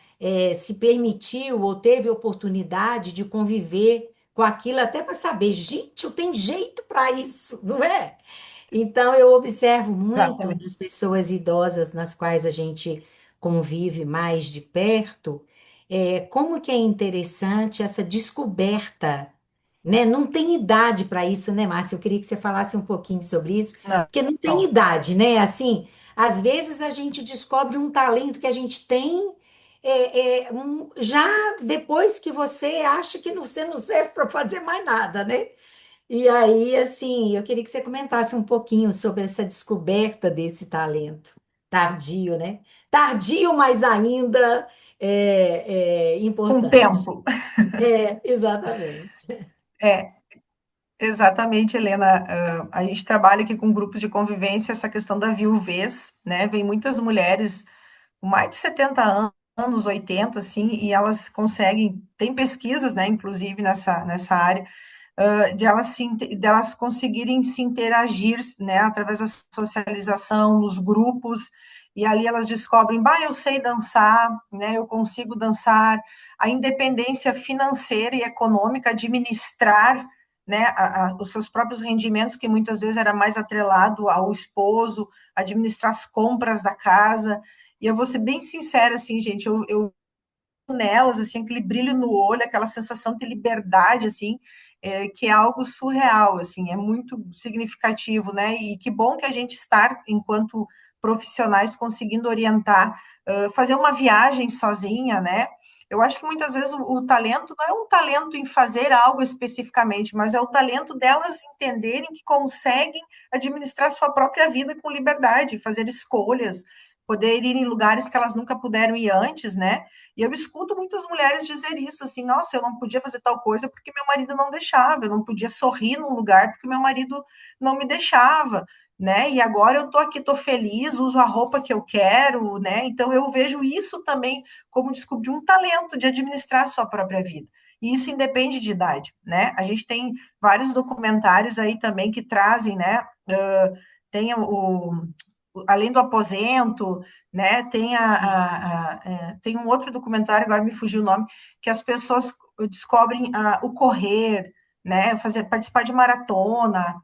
se permitiu ou teve oportunidade de conviver com aquilo até para saber, gente, eu tenho jeito para isso, não é? Então, eu observo muito Exatamente. nas pessoas idosas nas quais a gente convive mais de perto, como que é interessante essa descoberta, né? Não tem idade para isso, né, Márcia? Eu queria que você falasse um pouquinho sobre isso, Não, porque não tem não. idade, né? Assim, às vezes a gente descobre um talento que a gente tem já depois que você acha que você não serve para fazer mais nada, né? E aí, assim, eu queria que você comentasse um pouquinho sobre essa descoberta desse talento tardio, né? Tardio, mas ainda Com importante. tempo. Exatamente. É, exatamente, Helena. A gente trabalha aqui com grupos de convivência, essa questão da viuvez, né? Vem muitas mulheres com mais de 70 anos, 80, assim, e elas conseguem, tem pesquisas, né, inclusive nessa área, delas conseguirem se interagir, né, através da socialização, nos grupos, e ali elas descobrem, bah, eu sei dançar, né, eu consigo dançar, a independência financeira e econômica, administrar, né, os seus próprios rendimentos, que muitas vezes era mais atrelado ao esposo, administrar as compras da casa, e eu vou ser bem sincera, assim, gente, eu nelas, assim, aquele brilho no olho, aquela sensação de liberdade, assim, que é algo surreal, assim, é muito significativo, né? E que bom que a gente está, enquanto profissionais, conseguindo orientar, fazer uma viagem sozinha, né? Eu acho que muitas vezes o talento não é um talento em fazer algo especificamente, mas é o talento delas entenderem que conseguem administrar sua própria vida com liberdade, fazer escolhas, poder ir em lugares que elas nunca puderam ir antes, né? E eu escuto muitas mulheres dizer isso, assim, nossa, eu não podia fazer tal coisa porque meu marido não deixava, eu não podia sorrir num lugar porque meu marido não me deixava, né? E agora eu tô aqui, tô feliz, uso a roupa que eu quero, né? Então eu vejo isso também como descobrir um talento de administrar a sua própria vida. E isso independe de idade, né? A gente tem vários documentários aí também que trazem, né? Tem além do aposento, né? Tem um outro documentário, agora me fugiu o nome, que as pessoas descobrem o correr, né? Participar de maratona,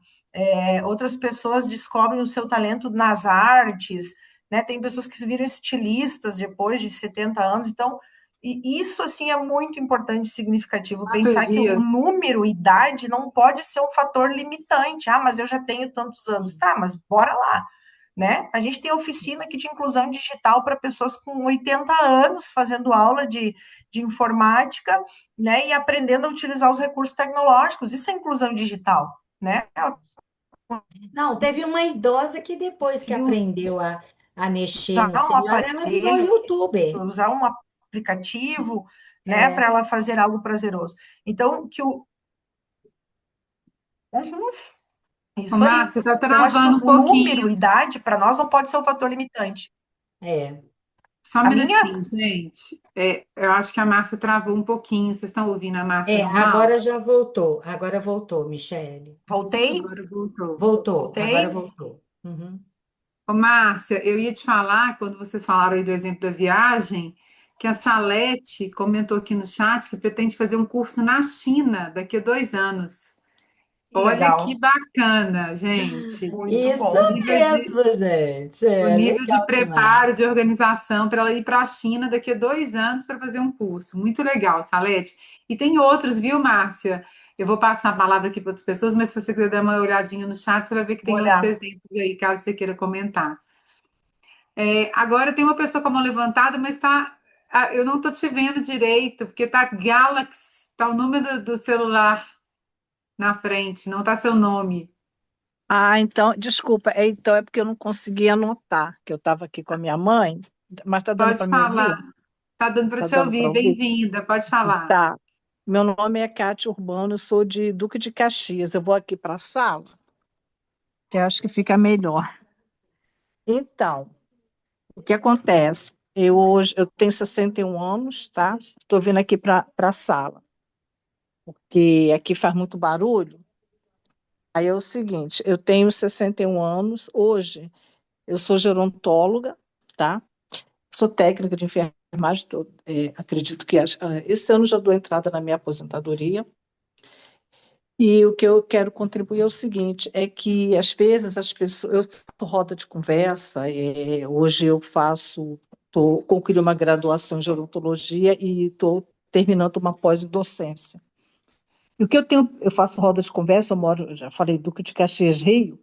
outras pessoas descobrem o seu talento nas artes, né? Tem pessoas que se viram estilistas depois de 70 anos, então e isso assim é muito importante e significativo, Quantos pensar que o dias? número, idade não pode ser um fator limitante. Ah, mas eu já tenho tantos anos. Tá, mas bora lá, né? A gente tem oficina aqui de inclusão digital para pessoas com 80 anos fazendo aula de informática, né? E aprendendo a utilizar os recursos tecnológicos. Isso é inclusão digital, né? Ela Não, teve uma idosa que depois que conseguiu aprendeu a mexer no usar um celular, ela virou aparelho, YouTuber. usar um aplicativo, né? Para É, ela fazer algo prazeroso. Então, Uhum, Ô, isso aí. Márcia, tá Então, acho que travando um o número, pouquinho. idade, para nós não pode ser um fator limitante. é, Só um A minha, minutinho, gente. Eu acho que a Márcia travou um pouquinho. Vocês estão ouvindo a Márcia normal? agora voltou, Michele. voltei, Agora voltou. Voltou, agora voltei. voltou. Uhum. Ô, Márcia, eu ia te falar, quando vocês falaram aí do exemplo da viagem, que a Salete comentou aqui no chat que pretende fazer um curso na China daqui a 2 anos. Que Olha que legal, bacana, gente. muito Isso O bom. nível de, mesmo, gente. o É nível de legal demais. preparo, de organização para ela ir para a China daqui a 2 anos para fazer um curso. Muito legal, Salete. E tem outros, viu, Márcia? Eu vou passar a palavra aqui para outras pessoas, mas se você quiser dar uma olhadinha no chat, você vai ver que Vou tem outros olhar. exemplos aí, caso você queira comentar. Agora tem uma pessoa com a mão levantada, mas tá, eu não estou te vendo direito, porque tá Galaxy, tá o número do celular na frente, não tá seu nome. Ah, então, desculpa, então é porque eu não consegui anotar, que eu estava aqui com a minha mãe, mas está dando Pode para me ouvir? falar. Tá dando para Está te dando ouvir. para ouvir? Bem-vinda, pode falar. Tá. Meu nome é Cátia Urbano, eu sou de Duque de Caxias. Eu vou aqui para a sala, que eu acho que fica melhor. Então, o que acontece? Eu tenho 61 anos, tá? Estou vindo aqui para a sala, que aqui faz muito barulho. Aí é o seguinte, eu tenho 61 anos, hoje eu sou gerontóloga, tá? Sou técnica de enfermagem, acredito que esse ano já dou entrada na minha aposentadoria. E o que eu quero contribuir é o seguinte, é que às vezes as pessoas, eu faço roda de conversa, hoje eu concluí uma graduação em gerontologia e estou terminando uma pós-docência. E o que eu faço roda de conversa, eu moro, já falei, Duque de Caxias, Rio.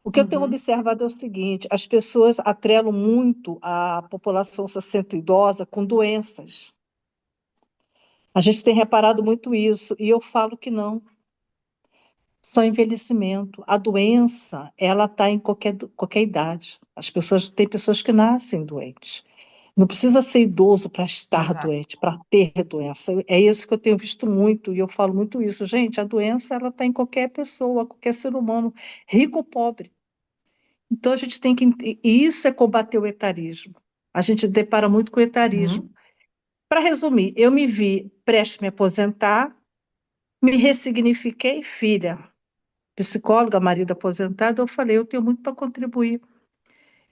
O que eu tenho Uhum. observado é o seguinte: as pessoas atrelam muito a população 60 idosa com doenças. A gente tem reparado muito isso, e eu falo que não, só envelhecimento. A doença, ela está em qualquer idade. Tem pessoas que nascem doentes. Não precisa ser idoso para estar Exato. doente, para ter doença. É isso que eu tenho visto muito, e eu falo muito isso. Gente, a doença, ela está em qualquer pessoa, qualquer ser humano, rico ou pobre. Então, a gente tem que. E isso é combater o etarismo. A gente depara muito com o etarismo. Uhum. Para resumir, eu me vi prestes a me aposentar, me ressignifiquei, filha, psicóloga, marido aposentado, eu falei, eu tenho muito para contribuir.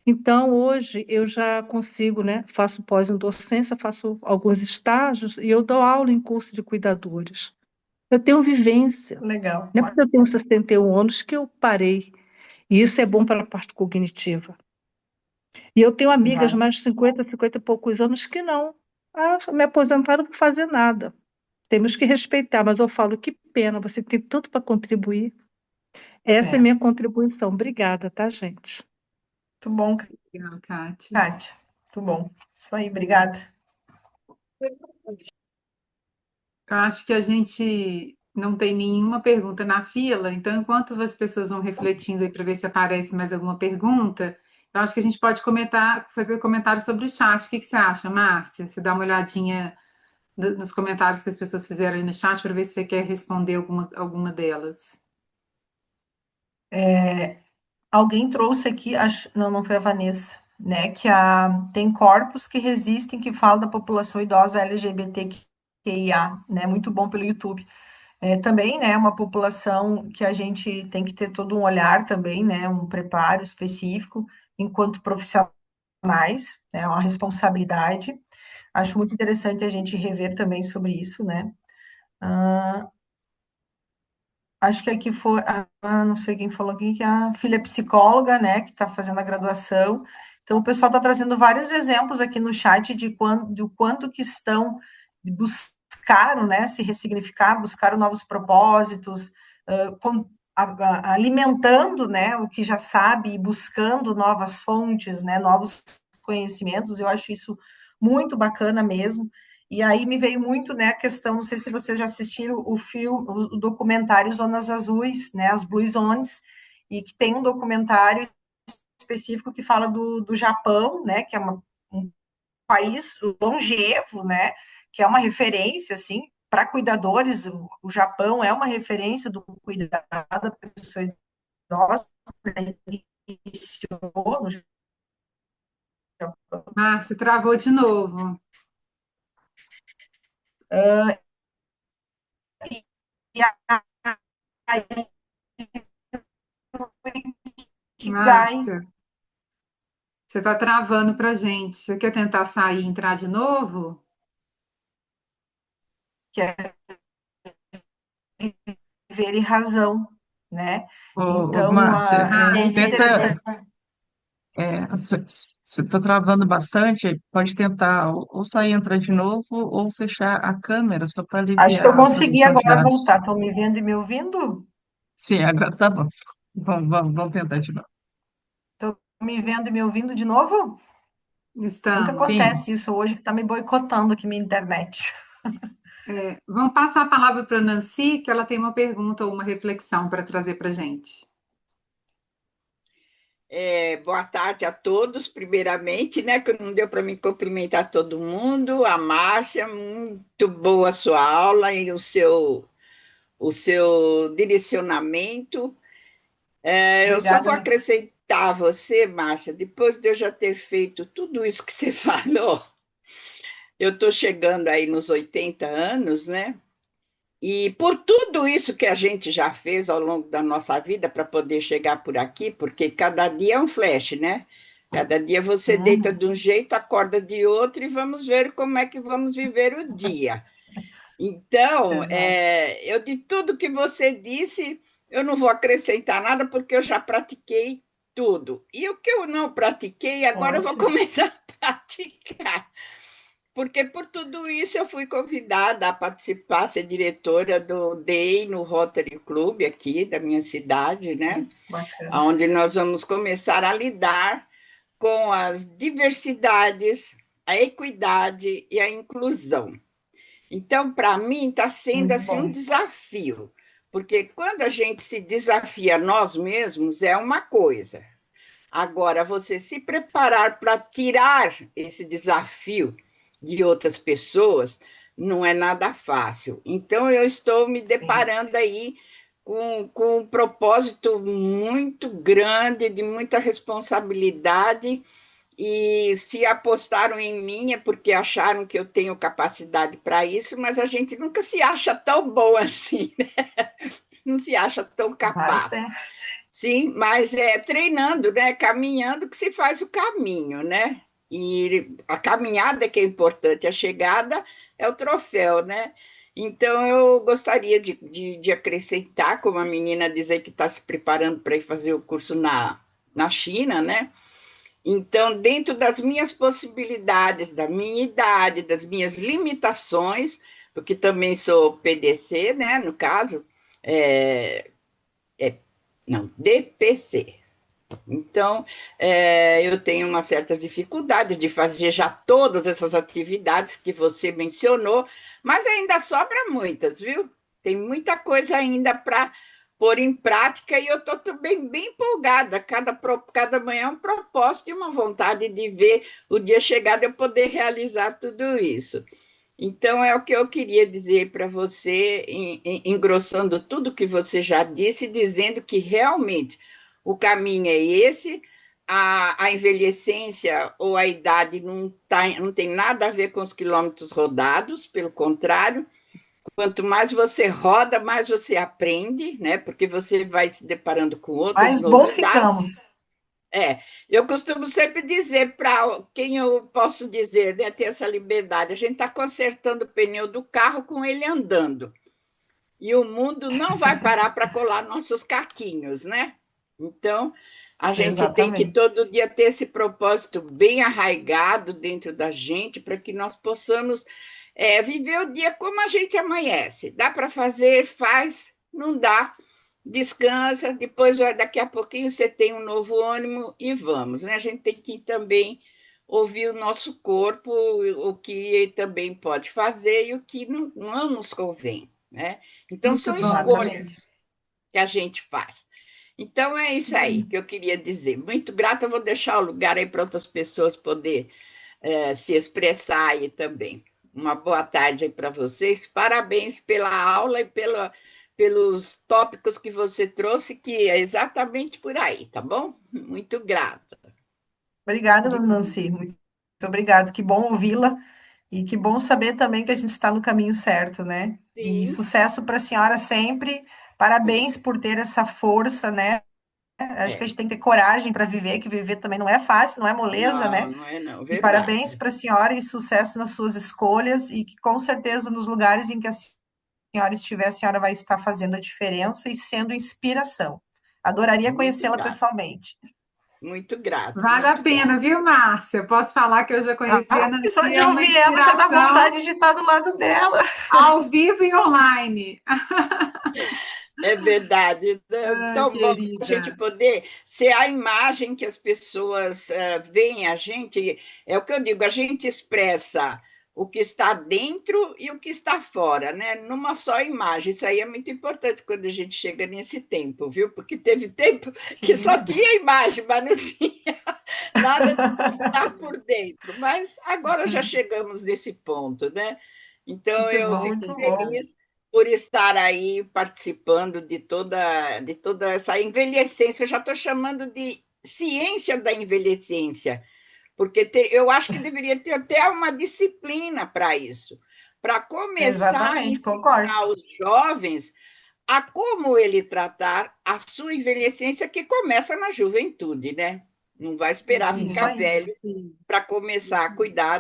Então, hoje, eu já consigo, né? Faço pós-docência, faço alguns estágios e eu dou aula em curso de cuidadores. Eu tenho vivência. Legal. Não é porque eu tenho 61 anos que eu parei. E isso é bom para a parte cognitiva. E eu tenho amigas de Exato. mais de 50 e poucos anos que não. Ah, me aposentaram, não vou fazer nada. Temos que respeitar, mas eu falo, que pena, você tem tudo para contribuir. Essa é a É. minha contribuição. Obrigada, tá, gente? Muito bom, Legal, Kátia. Kátia. Muito bom. Isso aí, obrigada. Eu acho que a gente não tem nenhuma pergunta na fila, então, enquanto as pessoas vão refletindo aí para ver se aparece mais alguma pergunta, eu acho que a gente pode comentar, fazer comentário sobre o chat. O que que você acha, Márcia? Você dá uma olhadinha nos comentários que as pessoas fizeram aí no chat para ver se você quer responder alguma delas. Alguém trouxe aqui, acho, não, não foi a Vanessa, né? Tem corpos que resistem, que falam da população idosa LGBTQIA, né? Muito bom pelo YouTube. Também, né, uma população que a gente tem que ter todo um olhar também, né, um preparo específico enquanto profissionais, né, uma responsabilidade. Acho muito interessante a gente rever também sobre isso, né. Acho que aqui foi, não sei quem falou aqui, que a filha é psicóloga, né, que está fazendo a graduação. Então, o pessoal está trazendo vários exemplos aqui no chat do quanto que buscaram, né, se ressignificar, buscaram novos propósitos, alimentando, né, o que já sabe e buscando novas fontes, né, novos conhecimentos. Eu acho isso muito bacana mesmo. E aí me veio muito, né, a questão, não sei se vocês já assistiram o filme, o documentário Zonas Azuis, né, as Blue Zones, e que tem um documentário específico que fala do Japão, né, que é um país longevo, né, que é uma referência, assim, para cuidadores, o Japão é uma referência do cuidado da pessoa idosa, né, iniciou no Japão. Márcia, travou de novo. E aí, Ikigai, Márcia, Você está travando para a gente. Você quer tentar sair e entrar de novo? Que é ver e razão, né? Ô, Então, Márcia, é Ah, muito tenta, interessante. você está travando bastante, pode tentar ou sair e entrar de novo, ou fechar a câmera, só para Acho que eu aliviar a consegui produção de agora dados. voltar. Estão me vendo e me ouvindo? Sim, agora tá bom. Vamos tentar de novo. Estão me vendo e me ouvindo de novo? Nunca estamos. Sim, acontece isso hoje, que está me boicotando aqui minha internet. Vamos passar a palavra para a Nancy, que ela tem uma pergunta ou uma reflexão para trazer para a gente. Boa tarde a todos, primeiramente, né? Que não deu para me cumprimentar todo mundo. A Márcia, muito boa a sua aula e o seu direcionamento. Eu só Obrigada, vou Nancy. acrescentar a você, Márcia, depois de eu já ter feito tudo isso que você falou, eu estou chegando aí nos 80 anos, né? E por tudo isso que a gente já fez ao longo da nossa vida para poder chegar por aqui, porque cada dia é um flash, né? Cada dia você deita Uhum, de um jeito, acorda de outro e vamos ver como é que vamos viver o dia. Então, exato. eu de tudo que você disse, eu não vou acrescentar nada porque eu já pratiquei tudo. E o que eu não pratiquei, agora eu vou Ótimo. começar a praticar. Porque por tudo isso eu fui convidada a participar, ser diretora do DEI no Rotary Club aqui da minha cidade, né? Bacana. Onde nós vamos começar a lidar com as diversidades, a equidade e a inclusão. Então, para mim, está sendo Muito assim um bom. desafio, porque quando a gente se desafia nós mesmos é uma coisa. Agora, você se preparar para tirar esse desafio de outras pessoas não é nada fácil. Então, eu estou me Sim. deparando aí com um propósito muito grande, de muita responsabilidade, e se apostaram em mim é porque acharam que eu tenho capacidade para isso, mas a gente nunca se acha tão bom assim, né? Não se acha tão Mas capaz. é. Sim, mas é treinando, né? Caminhando que se faz o caminho, né? E a caminhada que é importante, a chegada é o troféu, né? Então eu gostaria de acrescentar, como a menina dizer que está se preparando para ir fazer o curso na China, né? Então, dentro das minhas possibilidades, da minha idade, das minhas limitações, porque também sou PDC, né? No caso, é, não, DPC. Então, eu tenho uma certa dificuldade de fazer já todas essas atividades que você mencionou, mas ainda sobra muitas, viu? Tem muita coisa ainda para pôr em prática e eu estou também bem empolgada. Cada manhã é um propósito e uma vontade de ver o dia chegar de eu poder realizar tudo isso. Então, é o que eu queria dizer para você, engrossando tudo que você já disse, dizendo que realmente o caminho é esse, a envelhecência ou a idade não tem nada a ver com os quilômetros rodados, pelo contrário, quanto mais você roda, mais você aprende, né? Porque você vai se deparando com outras Mais bom novidades. ficamos. Eu costumo sempre dizer para quem eu posso dizer, né, ter essa liberdade, a gente está consertando o pneu do carro com ele andando. E o mundo não vai parar para colar nossos caquinhos, né? Então, a gente tem que Exatamente. todo dia ter esse propósito bem arraigado dentro da gente para que nós possamos viver o dia como a gente amanhece. Dá para fazer, faz, não dá, descansa, depois daqui a pouquinho você tem um novo ânimo e vamos, né? A gente tem que também ouvir o nosso corpo, o que ele também pode fazer e o que não nos convém, né? Então, Muito são bom. Exatamente. escolhas que a gente faz. Então, é isso aí que eu queria dizer. Muito grata, eu vou deixar o lugar aí para outras pessoas poder se expressar aí também. Uma boa tarde aí para vocês. Parabéns pela aula e pelos tópicos que você trouxe, que é exatamente por aí, tá bom? Muito grata. Obrigada, Nancy. Muito obrigada. Que bom ouvi-la e que bom saber também que a gente está no caminho certo, né? E Sim, sucesso para a senhora sempre. Parabéns por ter essa força, né? Acho que a É. gente tem que ter coragem para viver, que viver também não é fácil, não é moleza, Não, né? não é não, E parabéns verdade. para a senhora e sucesso nas suas escolhas, e que com certeza nos lugares em que a senhora estiver, a senhora vai estar fazendo a diferença e sendo inspiração. Adoraria Muito conhecê-la grato, pessoalmente. muito grato, Vale a muito pena, grato. viu, Márcia? Posso falar que eu já conheci a Ah, e só Nancy, de é uma ouvir ela já dá inspiração vontade de estar do lado dela. ao vivo e online. É verdade. É Ah, tão bom a gente querida. poder ser a imagem que as pessoas veem a gente. É o que eu digo, a gente expressa o que está dentro e o que está fora, né? Numa só imagem. Isso aí é muito importante quando a gente chega nesse tempo, viu? Porque teve tempo que só Querida. tinha imagem, mas não tinha nada do que está por dentro. Mas agora já chegamos nesse ponto, né? Então Muito eu bom, fico Muito bom. querida. feliz por estar aí participando de toda essa envelhecência. Eu já estou chamando de ciência da envelhecência, porque eu acho que deveria ter até uma disciplina para isso, para começar a Exatamente, concordo. ensinar os jovens a como ele tratar a sua envelhecência, que começa na juventude, né? Não vai esperar Isso Isso ficar aí. mesmo, velho sim. para começar Isso a mesmo. cuidar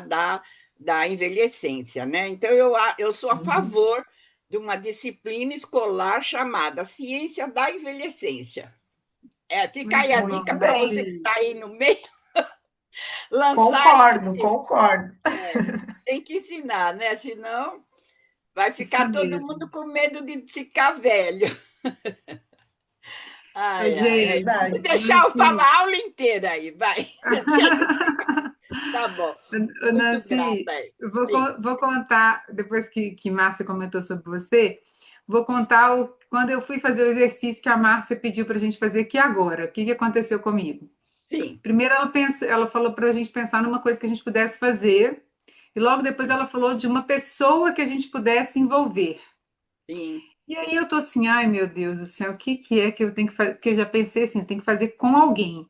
da envelhecência, né? Então, eu sou a Uhum. favor de uma disciplina escolar chamada Ciência da Envelhecência. Fica aí Muito a bom, dica Muito para bem. você que Nancy. está aí no meio, lançar Concordo, esse. concordo. Tem que ensinar, né? Senão vai Isso ficar todo mundo mesmo. com medo de ficar velho. Ô, Ai, ai, É ai. gente, Se verdade. deixar eu falar Nancy. a aula inteira aí, vai. Tá bom. Ô, Muito grata Nancy, aí. eu Sim, vou contar, depois que Márcia comentou sobre você, vou contar quando eu fui fazer o exercício que a Márcia pediu para a gente fazer aqui agora. O que que aconteceu comigo? sim, Primeiro ela falou para a gente pensar numa coisa que a gente pudesse fazer, e logo depois sim, ela falou de uma pessoa que a gente pudesse envolver. sim. E aí eu tô assim, ai meu Deus do céu, o que que é que eu tenho que fazer? Porque eu já pensei assim, eu tenho que fazer com alguém.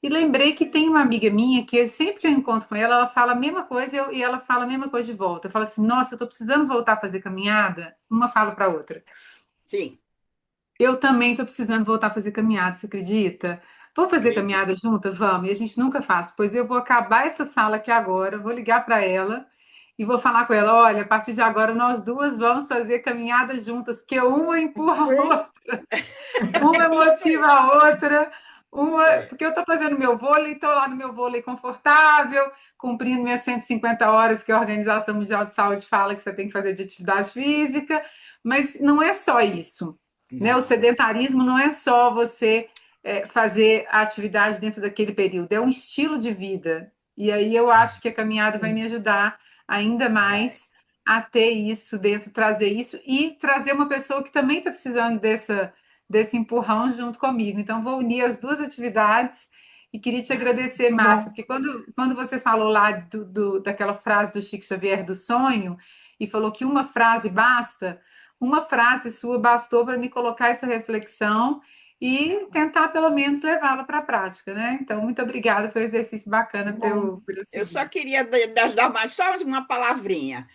E lembrei que tem uma amiga minha que sempre que eu encontro com ela, ela fala a mesma coisa e ela fala a mesma coisa de volta. Eu falo assim, nossa, eu tô precisando voltar a fazer caminhada. Uma fala para outra. Sim, Eu também tô precisando voltar a fazer caminhada, você acredita? Vamos fazer acredito. caminhada juntas? Vamos. E a gente nunca faz. Pois eu vou acabar essa sala aqui agora, vou ligar para ela e vou falar com ela, olha, a partir de agora nós duas vamos fazer caminhada juntas, porque uma empurra a Bem, outra. Uma É isso motiva aí. a outra, É, porque eu estou fazendo meu vôlei, estou lá no meu vôlei confortável, cumprindo minhas 150 horas que a Organização Mundial de Saúde fala que você tem que fazer de atividade física, mas não é só isso, né? O não. sedentarismo não é só você fazer a atividade dentro daquele período, é um estilo de vida. E aí eu acho que a caminhada vai me sim, ajudar ainda Vai. mais a ter isso dentro, trazer isso e trazer uma pessoa que também está precisando desse empurrão junto comigo. Então, vou unir as duas atividades e queria te agradecer, muito Márcia, bom. porque quando você falou lá daquela frase do Chico Xavier do sonho e falou que uma frase basta, uma frase sua bastou para me colocar essa reflexão e tentar pelo menos levá-la para a prática, né? Então, muito obrigada, foi um exercício Que bacana para bom. eu Eu só seguir. queria dar mais só uma palavrinha.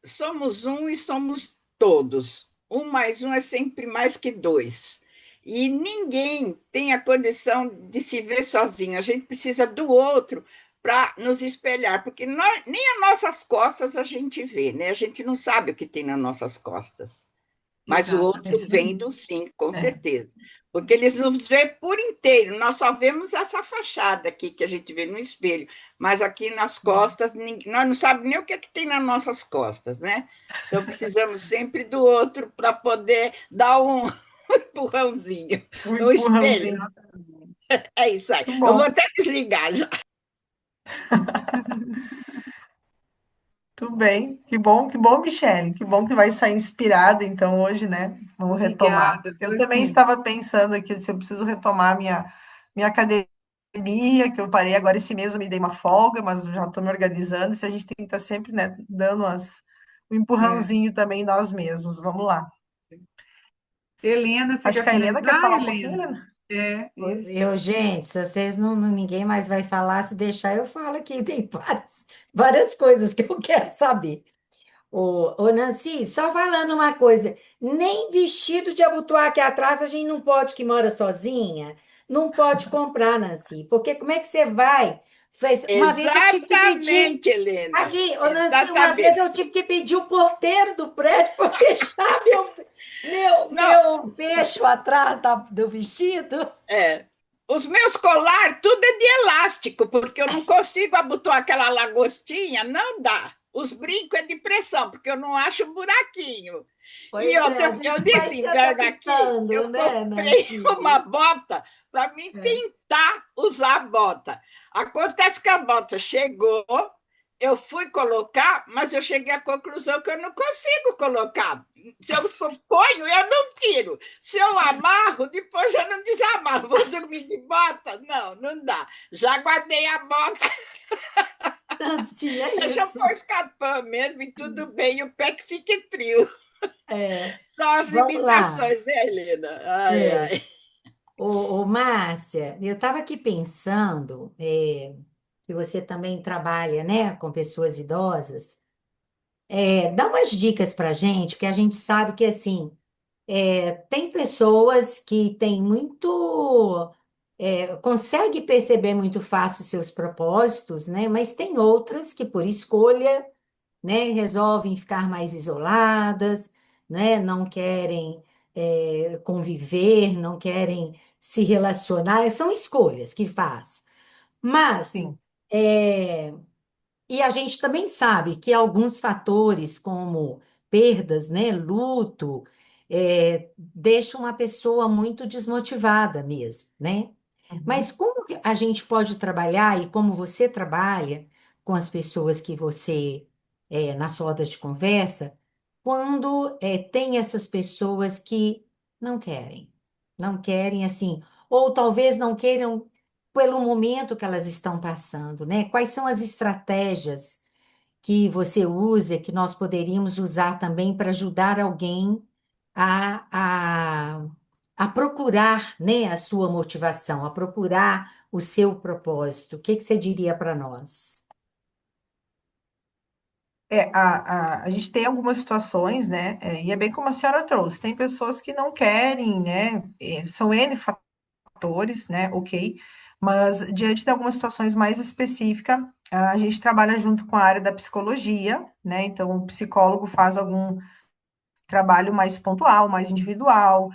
Somos um e somos todos. Um mais um é sempre mais que dois. E ninguém tem a condição de se ver sozinho. A gente precisa do outro para nos espelhar, porque nem as nossas costas a gente vê, né? A gente não sabe o que tem nas nossas costas. Mas o É outro Exatamente. isso aí. vendo, sim, com É. certeza. Porque eles nos vê por inteiro. Nós só vemos essa fachada aqui que a gente vê no espelho. Mas aqui nas costas, nós não sabemos nem o que, é que tem nas nossas costas, né? Então precisamos sempre do outro para poder dar um empurrãozinho. Um Um espelho. empurrãozinho. Exatamente. É isso aí. Muito Eu vou bom. até desligar já. Tudo bem. Que bom, Michele. Que bom que vai sair inspirada, então, hoje, né? Vamos retomar. Obrigada, Eu foi também sim. estava pensando aqui, se eu preciso retomar minha academia, que eu parei agora esse mês, eu me dei uma folga, mas eu já estou me organizando. Se a gente tem que estar sempre, né, dando um É. empurrãozinho também nós mesmos. Vamos lá. Helena, você Acho quer que a Helena quer finalizar, falar um pouquinho, Helena? Helena? É, isso. Eu, gente, se vocês ninguém mais vai falar, se deixar, eu falo aqui, tem várias coisas que eu quero saber. Ô, Nancy, só falando uma coisa, nem vestido de abotoar aqui atrás a gente não pode, que mora sozinha, não pode comprar, Nancy, porque como é que você vai? Uma vez eu tive que pedir, Exatamente, Helena. aqui, ô Nancy, uma vez eu Exatamente. tive que pedir o porteiro do prédio para fechar Não, meu fecho atrás do vestido. é. Os meus colar, tudo é de elástico, porque eu não consigo abotoar aquela lagostinha, não dá. Os brincos é de pressão, porque eu não acho buraquinho. E Pois é, a eu gente vai se desembargo aqui, adaptando, eu né, comprei uma Nancy? bota para mim É. tentar usar a bota. Acontece que a bota chegou, eu fui colocar, mas eu cheguei à conclusão que eu não consigo colocar. Se eu ponho, eu não tiro. Se eu amarro, depois eu não desamarro. Vou dormir de bota? Não, não dá. Já guardei a bota, Nancy, é deixa eu isso. pôr escapão mesmo e tudo bem, e o pé que fique frio. É, Só as vamos lá. limitações, né, Helena? Ai, É. ai. Márcia, eu estava aqui pensando que você também trabalha, né, com pessoas idosas. Dá umas dicas para a gente, porque a gente sabe que, assim, tem pessoas que têm consegue perceber muito fácil seus propósitos, né, mas tem outras que, por escolha, né, resolvem ficar mais isoladas, né, não querem conviver, não querem se relacionar, são escolhas que faz. Mas, Sim. é, e a gente também sabe que alguns fatores, como perdas, né, luto, deixam uma pessoa muito desmotivada mesmo, né? Mas Uhum. como que a gente pode trabalhar e como você trabalha com as pessoas que você, nas rodas de conversa, quando tem essas pessoas que não querem, não querem assim, ou talvez não queiram pelo momento que elas estão passando, né? Quais são as estratégias que você usa, que nós poderíamos usar também para ajudar alguém a, a, a procurar, né, a sua motivação, a procurar o seu propósito? O que que você diria para nós? A gente tem algumas situações, né? E é bem como a senhora trouxe, tem pessoas que não querem, né? São N fatores, né? Ok, mas diante de algumas situações mais específicas, a gente trabalha junto com a área da psicologia, né? Então, o psicólogo faz algum trabalho mais pontual, mais individual,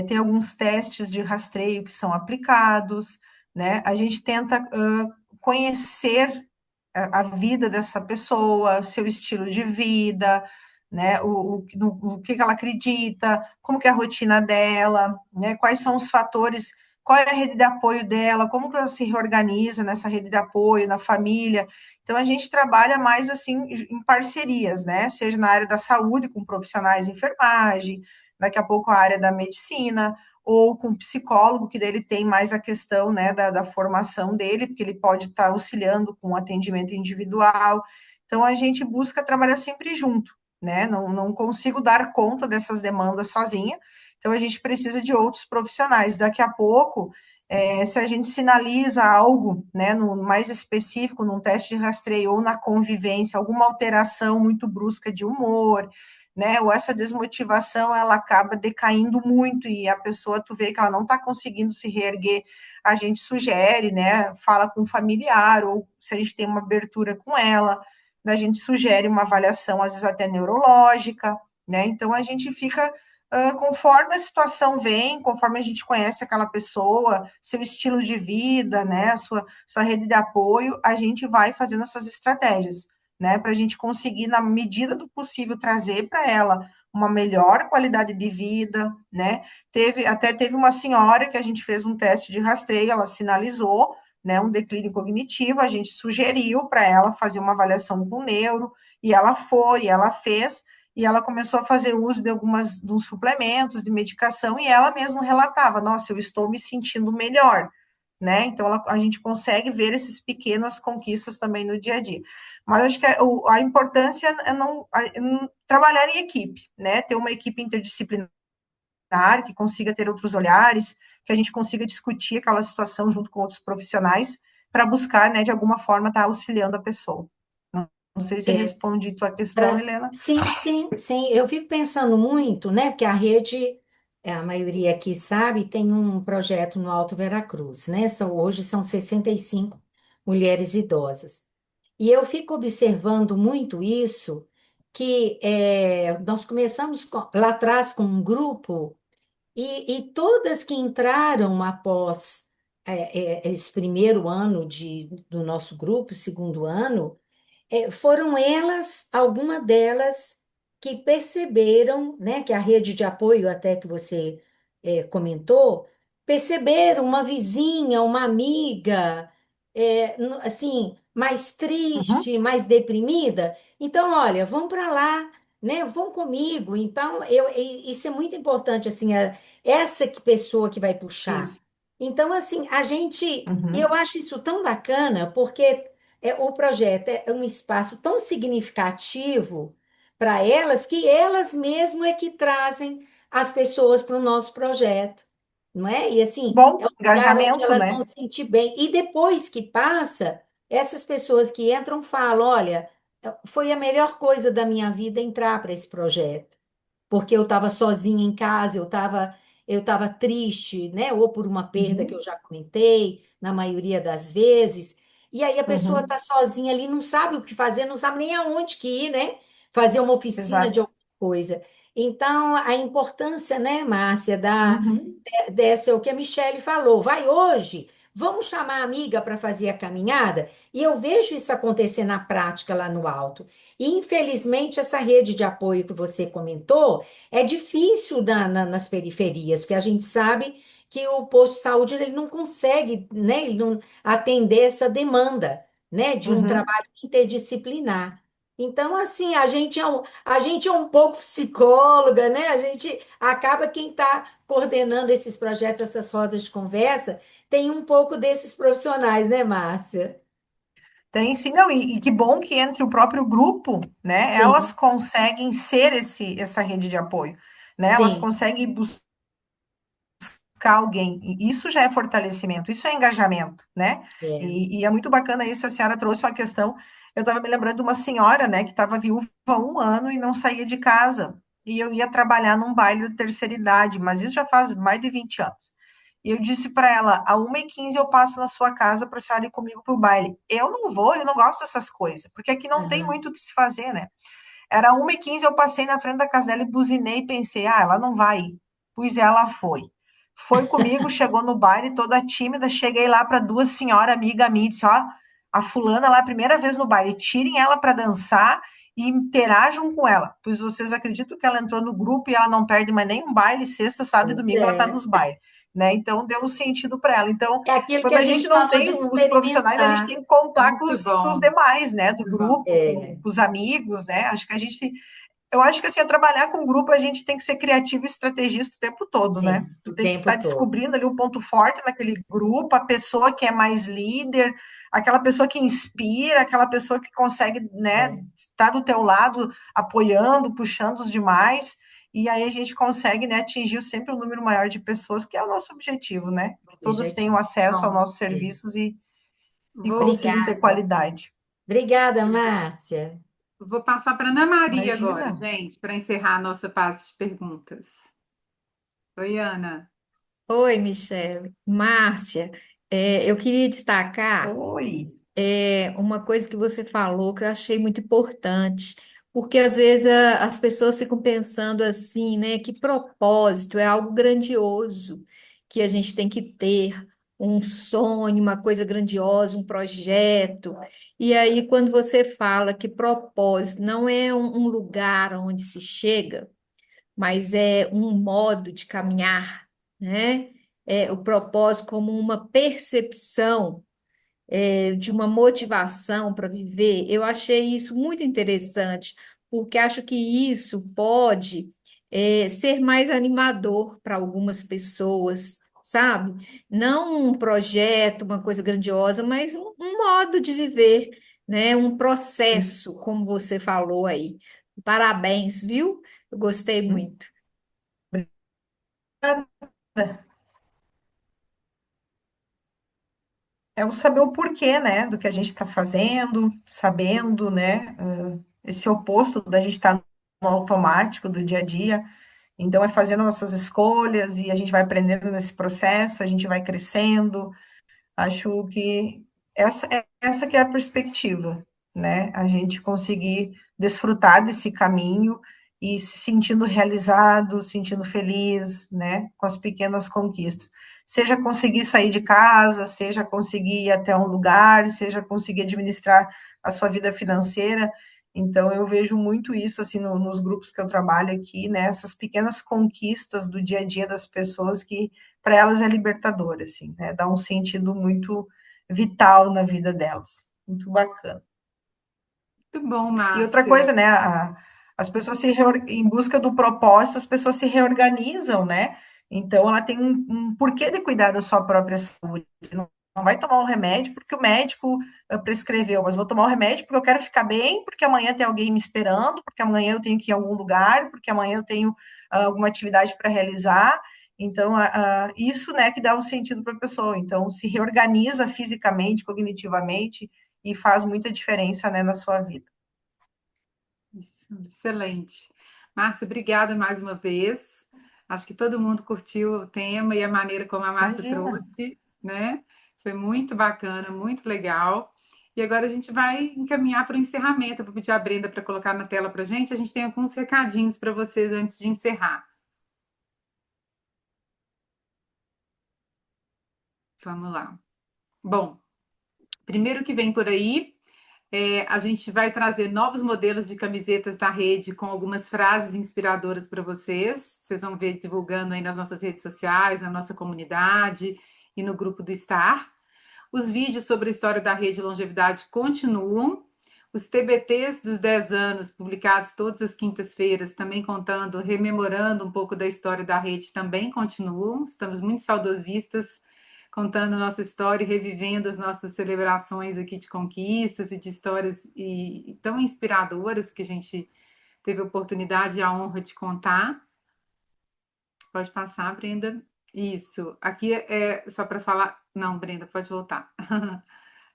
tem alguns testes de rastreio que são aplicados, né? A gente tenta conhecer a vida dessa pessoa, seu estilo de vida, né? O que ela acredita, como que é a rotina dela, né? Quais são os fatores, qual é a rede de apoio dela, como que ela se reorganiza nessa rede de apoio, na família. Então, a gente trabalha mais assim em parcerias, né? Seja na área da saúde, com profissionais de enfermagem, daqui a pouco a área da medicina, ou com psicólogo, que dele tem mais a questão, né, da formação dele, porque ele pode estar auxiliando com atendimento individual. Então, a gente busca trabalhar sempre junto, né? Não consigo dar conta dessas demandas sozinha, então a gente precisa de outros profissionais. Daqui a pouco, se a gente sinaliza algo, né, no mais específico, num teste de rastreio ou na convivência, alguma alteração muito brusca de humor, né, ou essa desmotivação, ela acaba decaindo muito e a pessoa, tu vê que ela não está conseguindo se reerguer, a gente sugere, né, fala com o familiar, ou se a gente tem uma abertura com ela, a gente sugere uma avaliação, às vezes até neurológica, né, então a gente fica conforme a situação vem, conforme a gente conhece aquela pessoa, seu estilo de vida, né, a sua rede de apoio, a gente vai fazendo essas estratégias, né, para a gente conseguir, na medida do possível, trazer para ela uma melhor qualidade de vida, né? Teve uma senhora que a gente fez um teste de rastreio, ela sinalizou, né, um declínio cognitivo, a gente sugeriu para ela fazer uma avaliação com neuro, e ela foi, ela fez, e ela começou a fazer uso de uns suplementos, de medicação, e ela mesma relatava, nossa, eu estou me sentindo melhor, né? Então, a gente consegue ver essas pequenas conquistas também no dia a dia. Mas acho que a importância é não trabalhar em equipe, né? Ter uma equipe interdisciplinar que consiga ter outros olhares, que a gente consiga discutir aquela situação junto com outros profissionais para buscar, né, de alguma forma, estar auxiliando a pessoa. Não sei se É, respondi tua questão, Helena. sim, sim, sim. Eu fico pensando muito, né? Porque a rede, a maioria aqui sabe, tem um projeto no Alto Veracruz, né? Hoje são 65 mulheres idosas. E eu fico observando muito isso, que nós começamos lá atrás com um grupo, e todas que entraram após esse primeiro ano do nosso grupo, segundo ano, foram elas, alguma delas, que perceberam, né, que a rede de apoio, até que você comentou, perceberam uma vizinha, uma amiga, assim, mais Uhum, triste, mais deprimida. Então, olha, vão para lá, né, vão comigo. Então, isso é muito importante, assim, essa pessoa que vai puxar. isso. Então, assim, eu Uhum, acho isso tão bacana, porque o projeto é um espaço tão significativo para elas que elas mesmo é que trazem as pessoas para o nosso projeto, não é? E assim, é bom, um lugar onde engajamento, elas vão né? se sentir bem. E depois que passa, essas pessoas que entram falam: olha, foi a melhor coisa da minha vida entrar para esse projeto porque eu estava sozinha em casa, eu estava triste, né? Ou por uma perda que eu Uhum, já comentei, na maioria das vezes. E aí a pessoa está uhum, sozinha ali, não sabe o que fazer, não sabe nem aonde que ir, né? Fazer uma oficina de exato. alguma coisa. Então, a importância, né, Márcia, Uhum, dessa é o que a Michelle falou. Vai hoje, vamos chamar a amiga para fazer a caminhada? E eu vejo isso acontecer na prática lá no alto. E, infelizmente, essa rede de apoio que você comentou é difícil nas periferias, porque a gente sabe que o posto de saúde ele não consegue, né, ele não atender essa demanda, né, de um uhum. trabalho interdisciplinar. Então, assim, a gente é um pouco psicóloga, né? A gente acaba quem está coordenando esses projetos, essas rodas de conversa, tem um pouco desses profissionais, né, Márcia? Tem sim, não, e que bom que entre o próprio grupo, né, elas Sim, conseguem ser essa rede de apoio, né, elas sim, conseguem buscar alguém, e isso já é fortalecimento, isso é engajamento, né, é. e é muito bacana isso, a senhora trouxe uma questão, eu estava me lembrando de uma senhora, né, que estava viúva há um ano e não saía de casa, e eu ia trabalhar num baile de terceira idade, mas isso já faz mais de 20 anos, e eu disse para ela, a 1h15 eu passo na sua casa para a senhora ir comigo para o baile. Eu não vou, eu não gosto dessas coisas, porque aqui não tem Aham. muito o que se fazer, né? Era 1h15 eu passei na frente da casa dela e buzinei e pensei, ah, ela não vai ir. Pois ela foi. Foi comigo, chegou no baile toda tímida, cheguei lá para duas senhoras, amiga minha, disse, ó, a fulana lá, a primeira vez no baile, tirem ela para dançar e interajam com ela. Pois vocês acreditam que ela entrou no grupo e ela não perde mais nenhum baile, sexta, sábado e Pois domingo ela está é. nos bailes, né? Então deu um sentido para ela. Então, É aquilo que quando a a gente gente não falou tem de os profissionais, a gente experimentar. tem que contar com Muito com os bom, demais, né? Do muito bom. grupo, É, com os amigos, né? Acho que a gente eu acho que assim, a trabalhar com grupo, a gente tem que ser criativo e estrategista o tempo todo, né? sim, Tu o tem que tempo estar todo. descobrindo ali o ponto forte naquele grupo, a pessoa que é mais líder, aquela pessoa que inspira, aquela pessoa que consegue, né, É, estar do teu lado, apoiando, puxando os demais, e aí a gente consegue, né, atingir sempre um número maior de pessoas, que é o nosso objetivo, né? Que todas tenham objetivo. acesso aos Bom, nossos É. serviços e vou, consigam ter Obrigada. qualidade. Obrigada, Márcia. vou passar para Ana Maria agora, Imagina. gente, para encerrar a nossa fase de perguntas. Oi, Ana. Oi, Michele. Márcia, eu queria destacar Oi. uma coisa que você falou que eu achei muito importante, porque às vezes as pessoas ficam pensando assim, né, que propósito é algo grandioso, que a gente tem que ter um sonho, uma coisa grandiosa, um projeto. E aí, quando você fala que propósito não é um lugar onde se chega, mas é um modo de caminhar, né? O propósito como uma percepção, de uma motivação para viver. Eu achei isso muito interessante, porque acho que isso pode, ser mais animador para algumas pessoas, sabe? Não um projeto, uma coisa grandiosa, mas um modo de viver, né? Um processo, como você falou aí. Parabéns, viu? Eu gostei muito. É o saber o porquê, né, do que a gente está fazendo, sabendo, né, esse oposto da gente estar no automático do dia a dia. Então, é fazendo nossas escolhas e a gente vai aprendendo nesse processo, a gente vai crescendo. Acho que essa que é a perspectiva, né? A gente conseguir desfrutar desse caminho e se sentindo realizado, sentindo feliz, né? Com as pequenas conquistas. Seja conseguir sair de casa, seja conseguir ir até um lugar, seja conseguir administrar a sua vida financeira. Então, eu vejo muito isso, assim, nos grupos que eu trabalho aqui, né? Essas pequenas conquistas do dia a dia das pessoas que para elas é libertador, assim, né? Dá um sentido muito vital na vida delas. Muito bacana. Muito bom, E outra Márcia. coisa, né? As pessoas em busca do propósito, as pessoas se reorganizam, né? Então, ela tem um porquê de cuidar da sua própria saúde. Não vai tomar um remédio porque o médico prescreveu, mas vou tomar um remédio porque eu quero ficar bem, porque amanhã tem alguém me esperando, porque amanhã eu tenho que ir a algum lugar, porque amanhã eu tenho alguma atividade para realizar. Então, isso, né, que dá um sentido para a pessoa. Então, se reorganiza fisicamente, cognitivamente, e faz muita diferença, né, na sua vida. Isso, excelente. Márcia, obrigada mais uma vez. Acho que todo mundo curtiu o tema e a maneira como a Márcia Imagina. trouxe, né? Foi muito bacana, muito legal. E agora a gente vai encaminhar para o encerramento. Eu vou pedir a Brenda para colocar na tela para a gente. A gente tem alguns recadinhos para vocês antes de encerrar. Vamos lá. Bom, primeiro que vem por aí. A gente vai trazer novos modelos de camisetas da rede com algumas frases inspiradoras para vocês. Vocês vão ver divulgando aí nas nossas redes sociais, na nossa comunidade e no grupo do Star. Os vídeos sobre a história da rede Longevidade continuam. Os TBTs dos 10 anos, publicados todas as quintas-feiras, também contando, rememorando um pouco da história da rede, também continuam. Estamos muito saudosistas contando nossa história e revivendo as nossas celebrações aqui de conquistas e de histórias tão inspiradoras que a gente teve a oportunidade e a honra de contar. Pode passar, Brenda. Isso. Aqui é só para falar. Não, Brenda, pode voltar.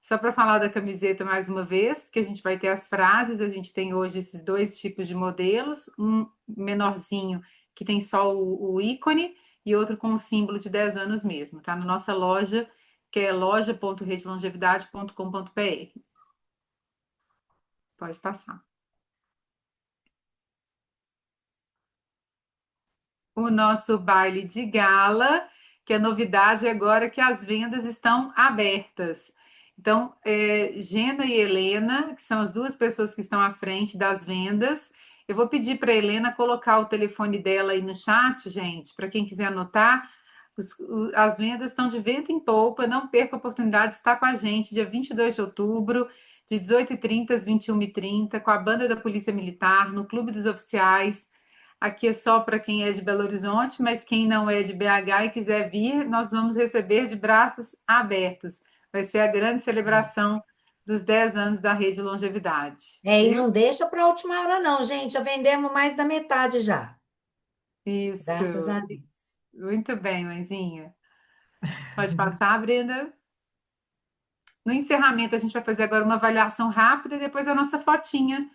Só para falar da camiseta mais uma vez, que a gente vai ter as frases. A gente tem hoje esses dois tipos de modelos: um menorzinho que tem só o ícone e outro com o símbolo de 10 anos mesmo. Tá na nossa loja, que é loja.redelongevidade.com.br. Pode passar. O nosso baile de gala, que a novidade é agora que as vendas estão abertas. Então, Gena e Helena, que são as duas pessoas que estão à frente das vendas, eu vou pedir para a Helena colocar o telefone dela aí no chat, gente, para quem quiser anotar. As vendas estão de vento em polpa, não perca a oportunidade de estar com a gente dia 22 de outubro, de 18h30 às 21h30, com a banda da Polícia Militar, no Clube dos Oficiais. Aqui é só para quem é de Belo Horizonte, mas quem não é de BH e quiser vir, nós vamos receber de braços abertos. Vai ser a grande celebração dos 10 anos da Rede Longevidade, E viu? não deixa para a última hora, não, gente. Já vendemos mais da metade já. Isso. Graças a Deus. Muito bem, mãezinha. Pode passar, Brenda. No encerramento, a gente vai fazer agora uma avaliação rápida e depois a nossa fotinha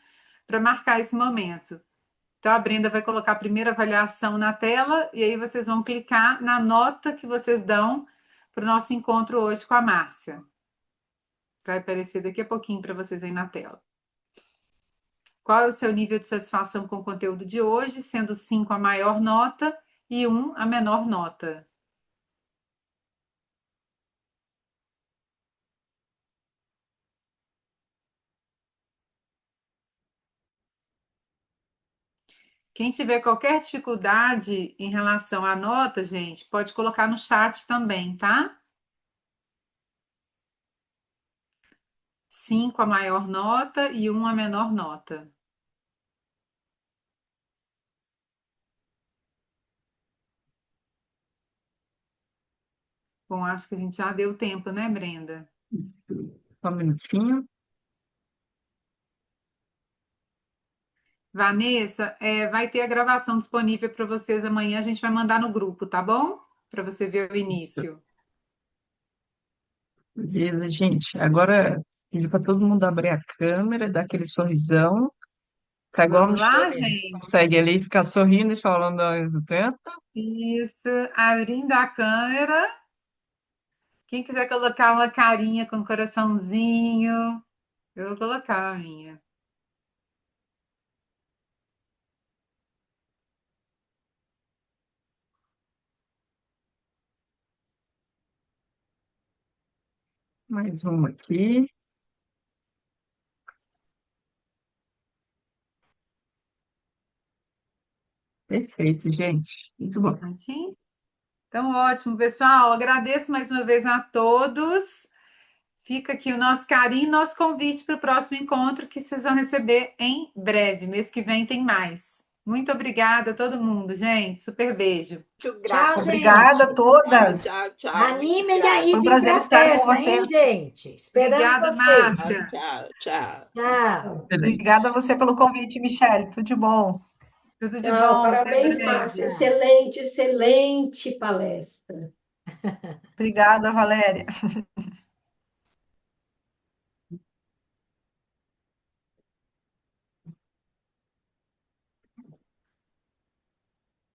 para marcar esse momento. Então, a Brenda vai colocar a primeira avaliação na tela e aí vocês vão clicar na nota que vocês dão para o nosso encontro hoje com a Márcia. Vai aparecer daqui a pouquinho para vocês aí na tela. Qual é o seu nível de satisfação com o conteúdo de hoje, sendo 5 a maior nota e 1 a menor nota? Quem tiver qualquer dificuldade em relação à nota, gente, pode colocar no chat também, tá? 5 a maior nota e 1 a menor nota. Bom, acho que a gente já deu tempo, né, Brenda? Só um minutinho. Vanessa, vai ter a gravação disponível para vocês amanhã. A gente vai mandar no grupo, tá bom? Para você ver o Isso. início. Beleza, gente. Agora, pedir para todo mundo abrir a câmera, dar aquele sorrisão. Tá igual a Vamos lá, Michelle. gente? Consegue ali ficar sorrindo e falando ao mesmo tempo. Isso, abrindo a câmera. Quem quiser colocar uma carinha com coraçãozinho, eu vou colocar a minha. Mais uma aqui. Perfeito, gente. Muito bom. Prontinho? Então, ótimo, pessoal. Agradeço mais uma vez a todos. Fica aqui o nosso carinho, nosso convite para o próximo encontro que vocês vão receber em breve. Mês que vem tem mais. Muito obrigada a todo mundo, gente. Super beijo. Muito Tchau, grata. Obrigada a gente. Tchau, todas. tchau, tchau. Muito Animem grata. aí, Foi um vem prazer pra estar com festa, hein, vocês. gente? Esperando Obrigada, vocês. Tchau, Márcia. tchau, tchau. Tchau. Excelente. Obrigada a você pelo convite, Michele. Tudo de bom. Tudo de Tchau, bom. Até parabéns, Márcia. breve. Excelente, excelente palestra. Obrigada, Valéria.